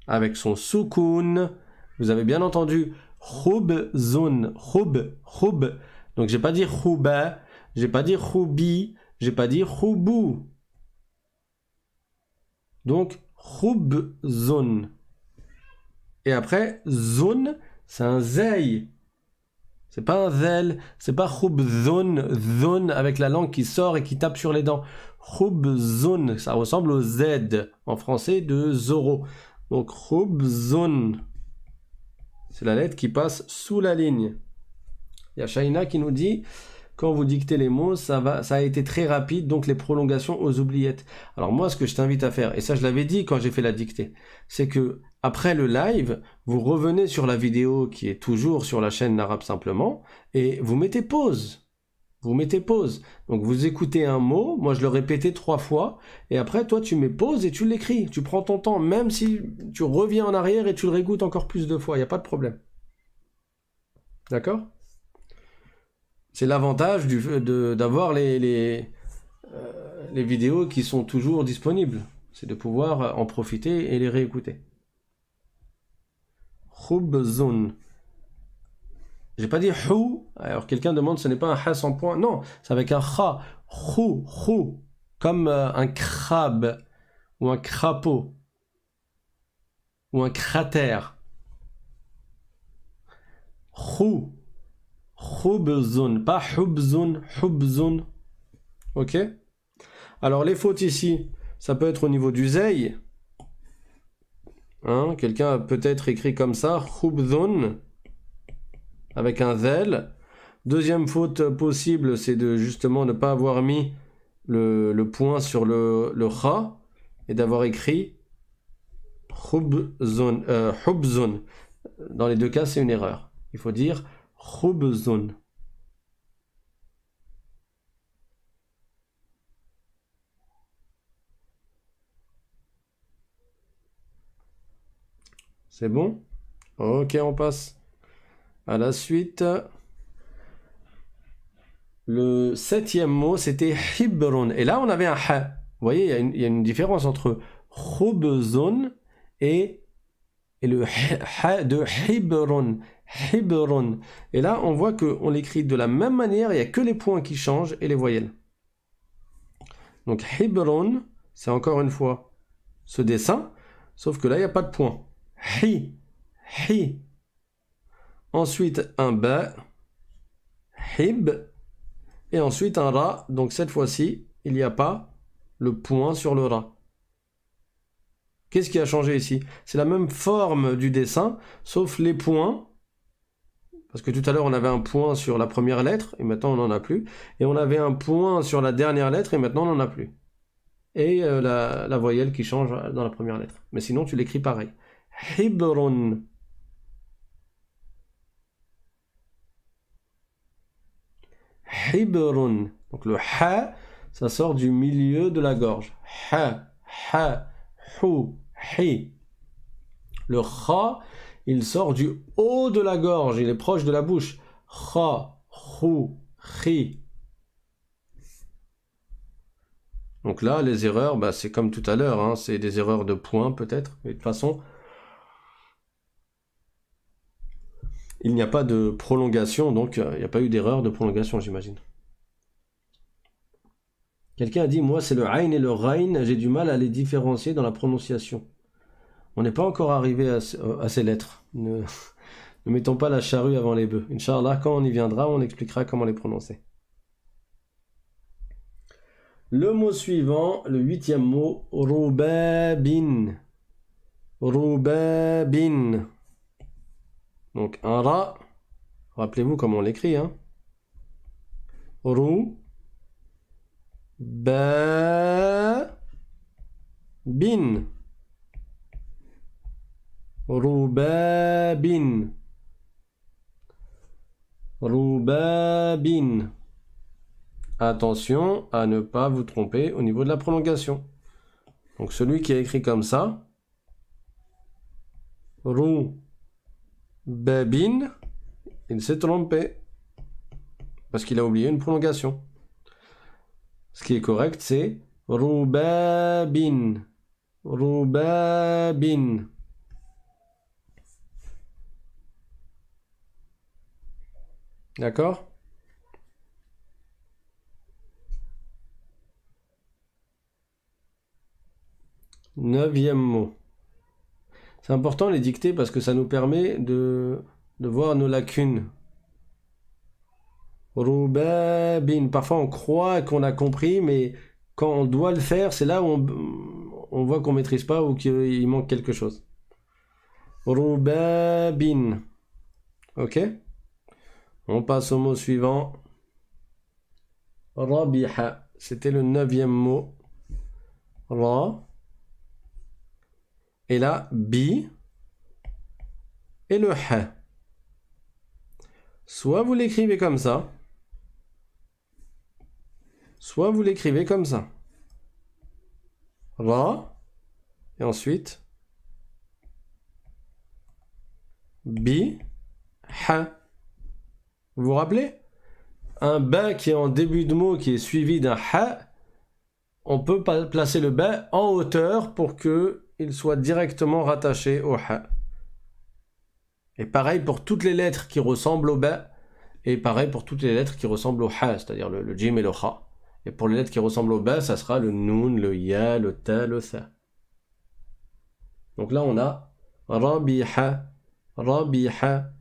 avec son soukoun. Vous avez bien entendu, khubzun, khub. Donc j'ai pas dit khouba, j'ai pas dit khoubi, j'ai pas dit khoubou. Donc khubzun. Et après, zun, c'est un zay. C'est pas un zel, c'est pas khubzun, zun avec la langue qui sort et qui tape sur les dents. Khubzun, ça ressemble au Z en français de Zoro. Donc khubzun, c'est la lettre qui passe sous la ligne. Il y a Shaina qui nous dit, quand vous dictez les mots, ça a été très rapide, donc les prolongations aux oubliettes. Alors moi, ce que je t'invite à faire, et ça je l'avais dit quand j'ai fait la dictée, c'est que après le live, vous revenez sur la vidéo qui est toujours sur la chaîne d'Arabe Simplement, et vous mettez pause. Vous mettez pause. Donc vous écoutez un mot, moi je le répétais 3 fois, et après toi tu mets pause et tu l'écris. Tu prends ton temps, même si tu reviens en arrière et tu le réécoutes encore plus de fois, il n'y a pas de problème. D'accord ? C'est l'avantage d'avoir les vidéos qui sont toujours disponibles. C'est de pouvoir en profiter et les réécouter. Khubzun. J'ai pas dit hou. Alors quelqu'un demande ce n'est pas un ha sans point. Non, c'est avec un kha. Khou. Comme un crabe ou un crapaud ou un cratère. Khou. Khubzun, pas hubzun. Ok? Alors les fautes ici, ça peut être au niveau du zay. Hein? Quelqu'un a peut-être écrit comme ça, khubzun, avec un zel. Deuxième faute possible, c'est de justement ne pas avoir mis le point sur le kha et d'avoir écrit khubzun. Dans les deux cas, c'est une erreur. Il faut dire khubzun. C'est bon? Ok, on passe à la suite. Le septième mot, c'était hibrun. Et là, on avait un ha. Vous voyez, il y a une différence entre khubzun et le ha de hibrun. Hibrun. Et là, on voit qu'on l'écrit de la même manière, il n'y a que les points qui changent et les voyelles. Donc hibrun, c'est encore une fois ce dessin, sauf que là, il n'y a pas de point. Hi. Hi. Ensuite, un ba. Hib. Et ensuite un ra, donc cette fois-ci, il n'y a pas le point sur le ra. Qu'est-ce qui a changé ici? C'est la même forme du dessin, sauf les points, parce que tout à l'heure on avait un point sur la première lettre, et maintenant on n'en a plus, et on avait un point sur la dernière lettre, et maintenant on n'en a plus. Et la voyelle qui change dans la première lettre. Mais sinon tu l'écris pareil. Hibrun. Hibrun. Donc le ha, ça sort du milieu de la gorge. Ha, ha, hu, hi. Le kha, il sort du haut de la gorge, il est proche de la bouche. Kha, hu, hi. Donc là, les erreurs, bah, c'est comme tout à l'heure, hein, c'est des erreurs de points peut-être, mais de toute façon, il n'y a pas de prolongation, donc il n'y a pas eu d'erreur de prolongation, j'imagine. Quelqu'un a dit, moi c'est le ayn et le rayn, j'ai du mal à les différencier dans la prononciation. On n'est pas encore arrivé à ces lettres. Ne mettons pas la charrue avant les bœufs. Inch'Allah, quand on y viendra, on expliquera comment les prononcer. Le mot suivant, le huitième mot, rubabin. Rubabin. Donc un ra, rappelez-vous comment on l'écrit, hein. Ru, ba, bin. Rubabin. Rubabin. Attention à ne pas vous tromper au niveau de la prolongation. Donc celui qui a écrit comme ça, Rubabin, il s'est trompé parce qu'il a oublié une prolongation. Ce qui est correct, c'est Rubabin. Rubabin. D'accord? Neuvième mot. C'est important les dictées parce que ça nous permet de voir nos lacunes. Rubabin. Parfois on croit qu'on a compris, mais quand on doit le faire, c'est là où on voit qu'on maîtrise pas ou qu'il manque quelque chose. Rubabin. Ok? On passe au mot suivant. Rabiha. C'était le neuvième mot. Ra. Et là, bi. Et le ha. Soit vous l'écrivez comme ça. Soit vous l'écrivez comme ça. Ra. Et ensuite. Bi. Ha. Vous vous rappelez? Un ba qui est en début de mot qui est suivi d'un ha, on peut placer le ba en hauteur pour qu'il soit directement rattaché au ha. Et pareil pour toutes les lettres qui ressemblent au ba, et pareil pour toutes les lettres qui ressemblent au ha, c'est-à-dire le jim et le kha. Et pour les lettres qui ressemblent au ba, ça sera le noun, le ya, le ta, le tha. Donc là on a rabiha, rabiha.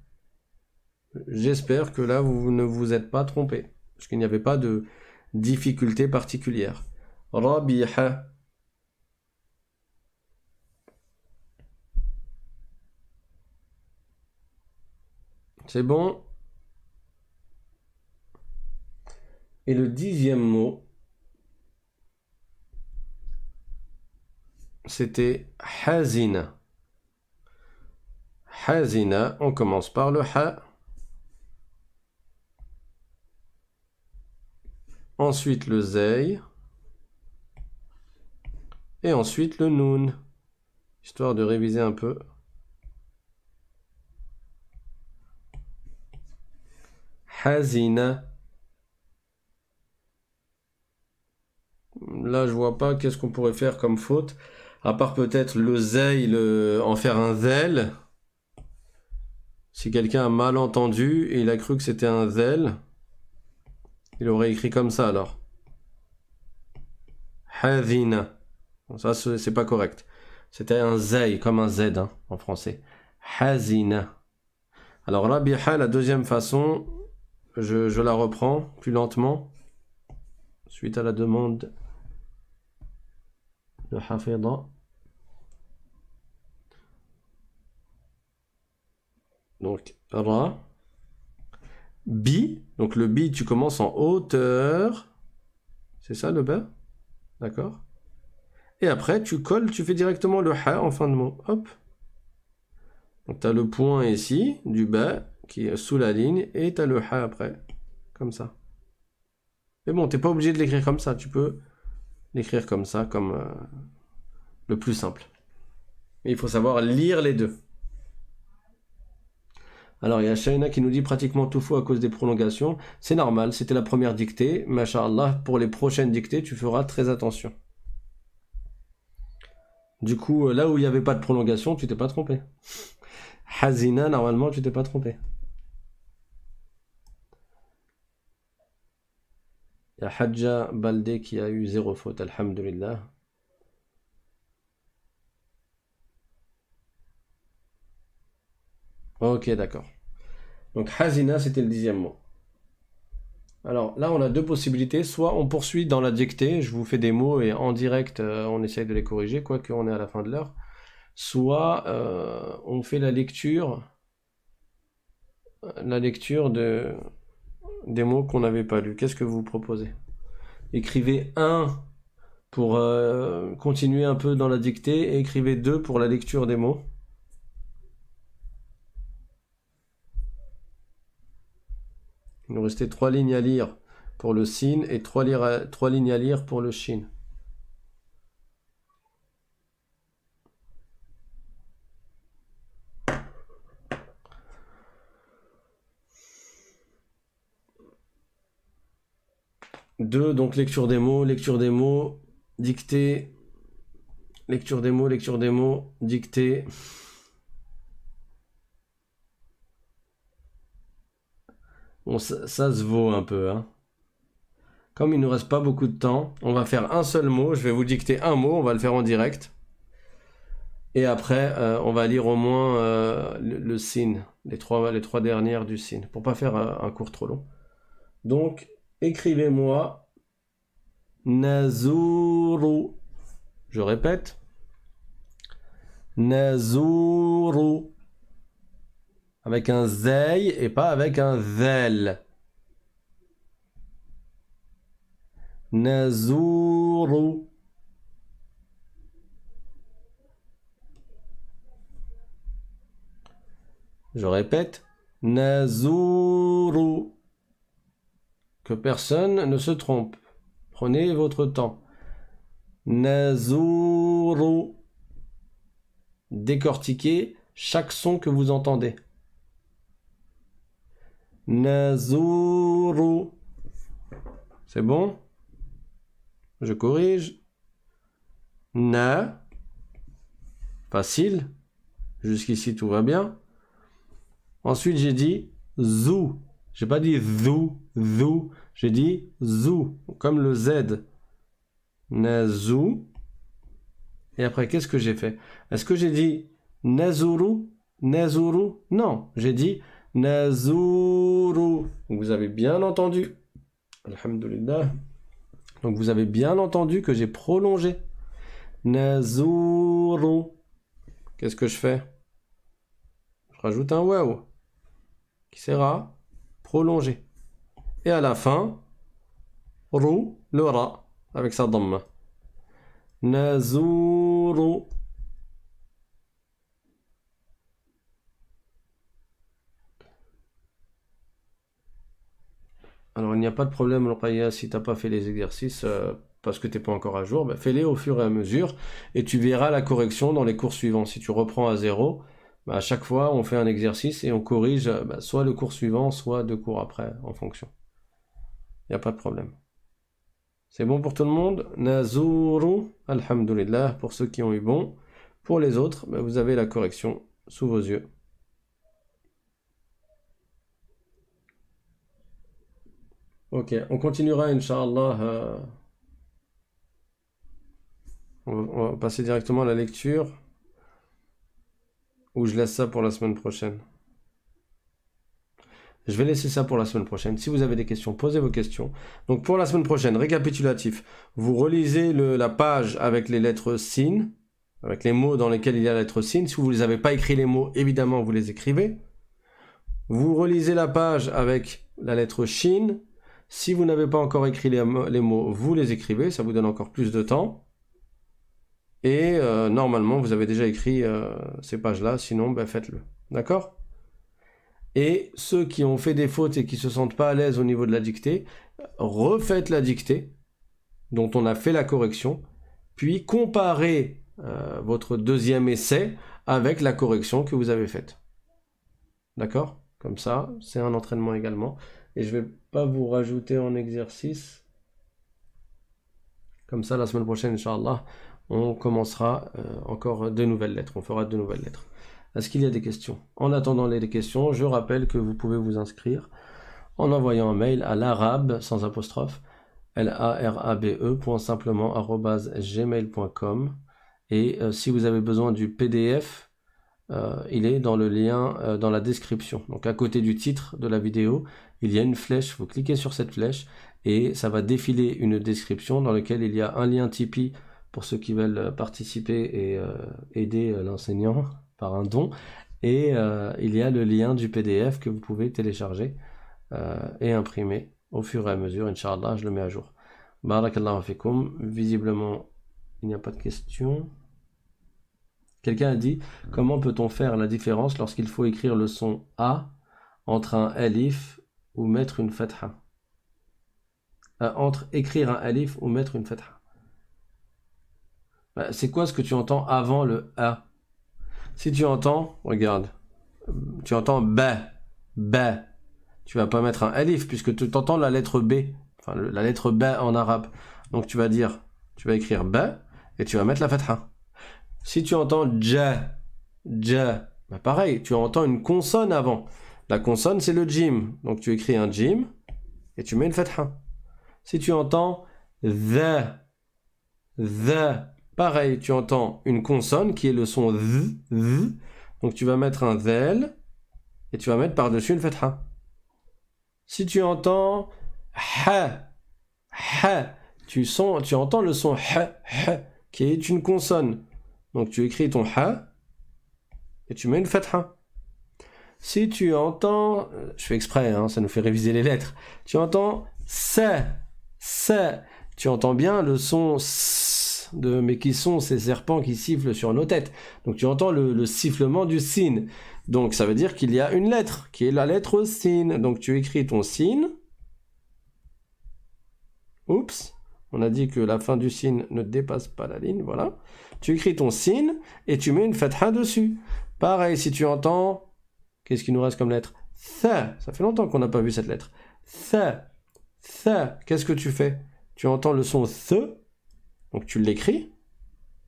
J'espère que là, vous ne vous êtes pas trompé, parce qu'il n'y avait pas de difficulté particulière. Rabiha. C'est bon? Et le dixième mot, c'était hazina. Hazina, on commence par le ha. Ensuite le zay, et ensuite le noun, histoire de réviser un peu. Hazina, Là, je vois pas qu'est-ce qu'on pourrait faire comme faute, à part peut-être le zey, en faire un zel. Si quelqu'un a mal entendu et il a cru que c'était un zel, il aurait écrit comme ça alors. Hazina. Bon, ça, c'est pas correct. C'était un zey, comme un z hein, en français. Hazina. Alors là, biha, la deuxième façon, je la reprends plus lentement, suite à la demande de Hafida. Donc, ra. Bi. Donc le bi, tu commences en hauteur. C'est ça le ba? D'accord? Et après, tu colles, tu fais directement le ha en fin de mot. Hop. Donc tu as le point ici, du bas, qui est sous la ligne, et tu as le ha après. Comme ça. Mais bon, t'es pas obligé de l'écrire comme ça. Tu peux l'écrire comme ça, comme le plus simple. Mais il faut savoir lire les deux. Alors, il y a Shaina qui nous dit pratiquement tout faux à cause des prolongations. C'est normal, c'était la première dictée. Masha'Allah, pour les prochaines dictées, tu feras très attention. Du coup, là où il n'y avait pas de prolongation, tu t'es pas trompé. Hazina, normalement, tu t'es pas trompé. Il y a Hadja Balde qui a eu 0 faute, alhamdulillah. Ok, d'accord. Donc, Hazina, c'était le 10e mot. Alors là, on a deux possibilités. Soit on poursuit dans la dictée, je vous fais des mots et en direct, on essaye de les corriger, quoique on est à la fin de l'heure. Soit on fait la lecture des mots qu'on n'avait pas lus. Qu'est-ce que vous proposez? Écrivez 1 pour continuer un peu dans la dictée et écrivez 2 pour la lecture des mots. Il nous restait 3 lignes à lire pour le sin et 3 lignes à lire pour le shin. Deux, donc lecture des mots, dictée, lecture des mots, dictée. Bon, ça se vaut un peu, hein. Comme il ne nous reste pas beaucoup de temps, on va faire un seul mot. Je vais vous dicter un mot, on va le faire en direct. Et après, on va lire au moins le sin, les trois dernières du sin, pour pas faire un cours trop long. Donc, écrivez-moi Nazuru. Je répète. Nazuru. Avec un zey et pas avec un zel. Nazuru. Je répète. Nazuru. Que personne ne se trompe. Prenez votre temps. Nazuru. Décortiquez chaque son que vous entendez. Nazuru. C'est bon? Je corrige. Na. Facile. Jusqu'ici, tout va bien. Ensuite, j'ai dit zou. J'ai pas dit zou, zou. J'ai dit zou, comme le Z. Nazou. Et après, qu'est-ce que j'ai fait? Est-ce que j'ai dit nazuru, nazuru? Non, j'ai dit nazuru. Vous avez bien entendu. Alhamdulillah. Donc vous avez bien entendu que j'ai prolongé. Nazuru. Qu'est-ce que je fais? Je rajoute un waouh qui sera prolongé. Et à la fin, rou, le ra, avec sa dhamma. Nazuru. Alors il n'y a pas de problème, Ruqayya, si tu n'as pas fait les exercices parce que tu n'es pas encore à jour, bah, fais-les au fur et à mesure et tu verras la correction dans les cours suivants. Si tu reprends à zéro, bah, à chaque fois on fait un exercice et on corrige soit le cours suivant, soit 2 cours après, en fonction. Il n'y a pas de problème. C'est bon pour tout le monde? Nazuru, alhamdulillah, pour ceux qui ont eu bon. Pour les autres, vous avez la correction sous vos yeux. Ok, on continuera, Inch'Allah. On va passer directement à la lecture. Ou je laisse ça pour la semaine prochaine. Je vais laisser ça pour la semaine prochaine. Si vous avez des questions, posez vos questions. Donc pour la semaine prochaine, récapitulatif. Vous relisez la page avec les lettres sin, avec les mots dans lesquels il y a la lettre sin. Si vous ne les avez pas écrits les mots, évidemment, vous les écrivez. Vous relisez la page avec la lettre shin. Si vous n'avez pas encore écrit les mots, vous les écrivez. Ça vous donne encore plus de temps. Et normalement, vous avez déjà écrit ces pages-là. Sinon, faites-le. D'accord ? Et ceux qui ont fait des fautes et qui ne se sentent pas à l'aise au niveau de la dictée, refaites la dictée, dont on a fait la correction, puis comparez votre deuxième essai avec la correction que vous avez faite. D'accord ? Comme ça, c'est un entraînement également. Et je ne vais pas vous rajouter en exercice. Comme ça, la semaine prochaine, Inch'Allah, on commencera encore de nouvelles lettres. On fera de nouvelles lettres. Est-ce qu'il y a des questions? En attendant les questions, je rappelle que vous pouvez vous inscrire en envoyant un mail à l'arabe, sans apostrophe, larabe.simplement@gmail.com. Et si vous avez besoin du PDF, il est dans le lien dans la description. Donc à côté du titre de la vidéo, il y a une flèche, vous cliquez sur cette flèche et ça va défiler une description dans laquelle il y a un lien Tipeee pour ceux qui veulent participer et aider l'enseignant par un don, et il y a le lien du PDF que vous pouvez télécharger et imprimer au fur et à mesure. Inch'Allah, je le mets à jour. Barakallahu fikum. Visiblement, il n'y a pas de questions. Quelqu'un a dit, comment peut-on faire la différence lorsqu'il faut écrire le son A entre un alif ou mettre une fatha? Entre écrire un alif ou mettre une fatha. C'est quoi ce que tu entends avant le A? Si tu entends, regarde, tu entends B, tu vas pas mettre un alif puisque tu entends la lettre B, enfin la lettre B en arabe. Donc tu vas écrire B et tu vas mettre la fatha. Si tu entends Dja, pareil, tu entends une consonne avant. La consonne c'est le jim, donc tu écris un jim et tu mets une fatha. Si tu entends The, pareil, tu entends une consonne qui est le son th, donc tu vas mettre un zel et tu vas mettre par-dessus une fatha. Si tu entends ha, tu entends le son ha, qui est une consonne. Donc tu écris ton ha et tu mets une fatha. Si tu entends, je fais exprès, ça nous fait réviser les lettres. Tu entends sa, tu entends bien le son s mais qui sont ces serpents qui sifflent sur nos têtes. Donc tu entends le sifflement du sin. Donc ça veut dire qu'il y a une lettre, qui est la lettre sin. Donc tu écris ton sin. Oups, on a dit que la fin du sin ne dépasse pas la ligne, voilà. Tu écris ton sin et tu mets une fatha dessus. Pareil, si tu entends, qu'est-ce qu'il nous reste comme lettre? Tha, ça fait longtemps qu'on n'a pas vu cette lettre. Tha, qu'est-ce que tu fais? Tu entends le son th, donc tu l'écris,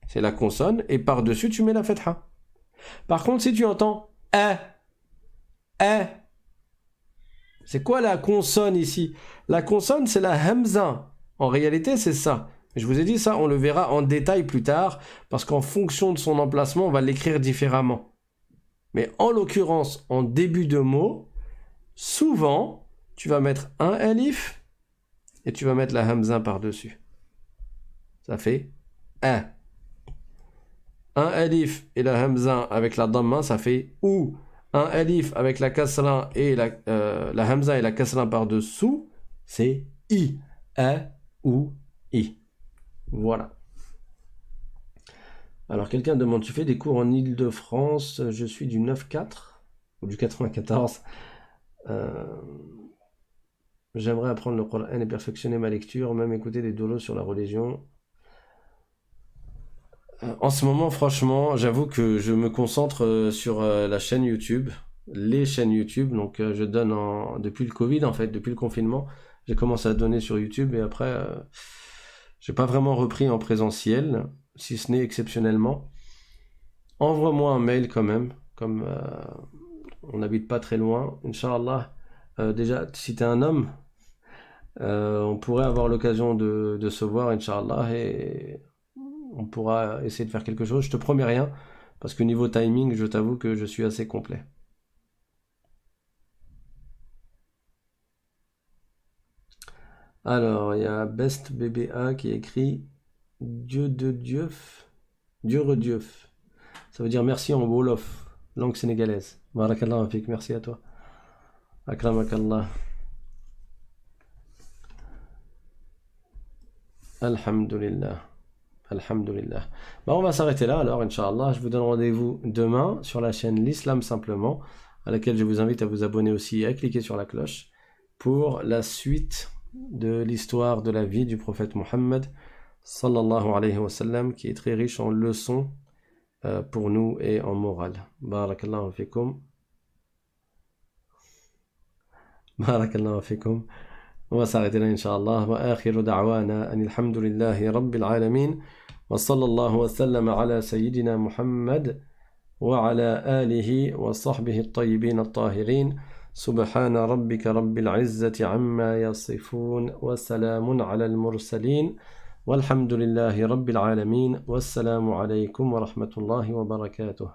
c'est la consonne, et par-dessus tu mets la fatha. Par contre, si tu entends c'est quoi la consonne ici? La consonne, c'est la hamza. En réalité, c'est ça. Je vous ai dit ça, on le verra en détail plus tard, parce qu'en fonction de son emplacement, on va l'écrire différemment. Mais en l'occurrence, en début de mot, souvent, tu vas mettre un alif, et tu vas mettre la hamza par-dessus. Ça fait un. Un alif et la hamza avec la damma, ça fait ou. Un alif avec la kasra et la hamza et la kasra par-dessous, c'est i. A ou i. Voilà. Alors quelqu'un demande, tu fais des cours en Île-de-France? Je suis du 9-4 ou du 94. J'aimerais apprendre le Coran et perfectionner ma lecture, même écouter des dolos sur la religion. En ce moment, franchement, j'avoue que je me concentre sur la chaîne YouTube, les chaînes YouTube. Donc, je donne depuis le Covid, en fait, depuis le confinement, j'ai commencé à donner sur YouTube et après, J'ai pas vraiment repris en présentiel, si ce n'est exceptionnellement. Envoie-moi un mail quand même, comme on n'habite pas très loin. Inch'Allah, déjà, si tu es un homme, on pourrait avoir l'occasion de se voir, Inch'Allah, et on pourra essayer de faire quelque chose. Je te promets rien, parce que niveau timing, je t'avoue que je suis assez complet. Alors, il y a Best BBA qui écrit Dieu de Dieu, Dieu de Dieu. Ça veut dire merci en Wolof, langue sénégalaise. Barakallah fik, merci à toi. Akramakallah. Alhamdulillah. Alhamdulillah. Bah, on va s'arrêter là alors, Inch'Allah. Je vous donne rendez-vous demain sur la chaîne L'Islam Simplement, à laquelle je vous invite à vous abonner aussi et à cliquer sur la cloche pour la suite de l'histoire de la vie du prophète Mohammed, sallallahu alayhi wa sallam, qui est très riche en leçons pour nous et en morale. Barakallahu fikum. Barakallahu fikum. On va s'arrêter là, Inch'Allah. Wa akhiru da'wana anilhamdulillahi rabbil alamin. Wa sallallahu wa sallam ala sayyidina Muhammad wa ala alihi wa sahbihi at-tayyibin at-tahirin. سبحان ربك رب العزة عما يصفون وسلام على المرسلين والحمد لله رب العالمين والسلام عليكم ورحمة الله وبركاته.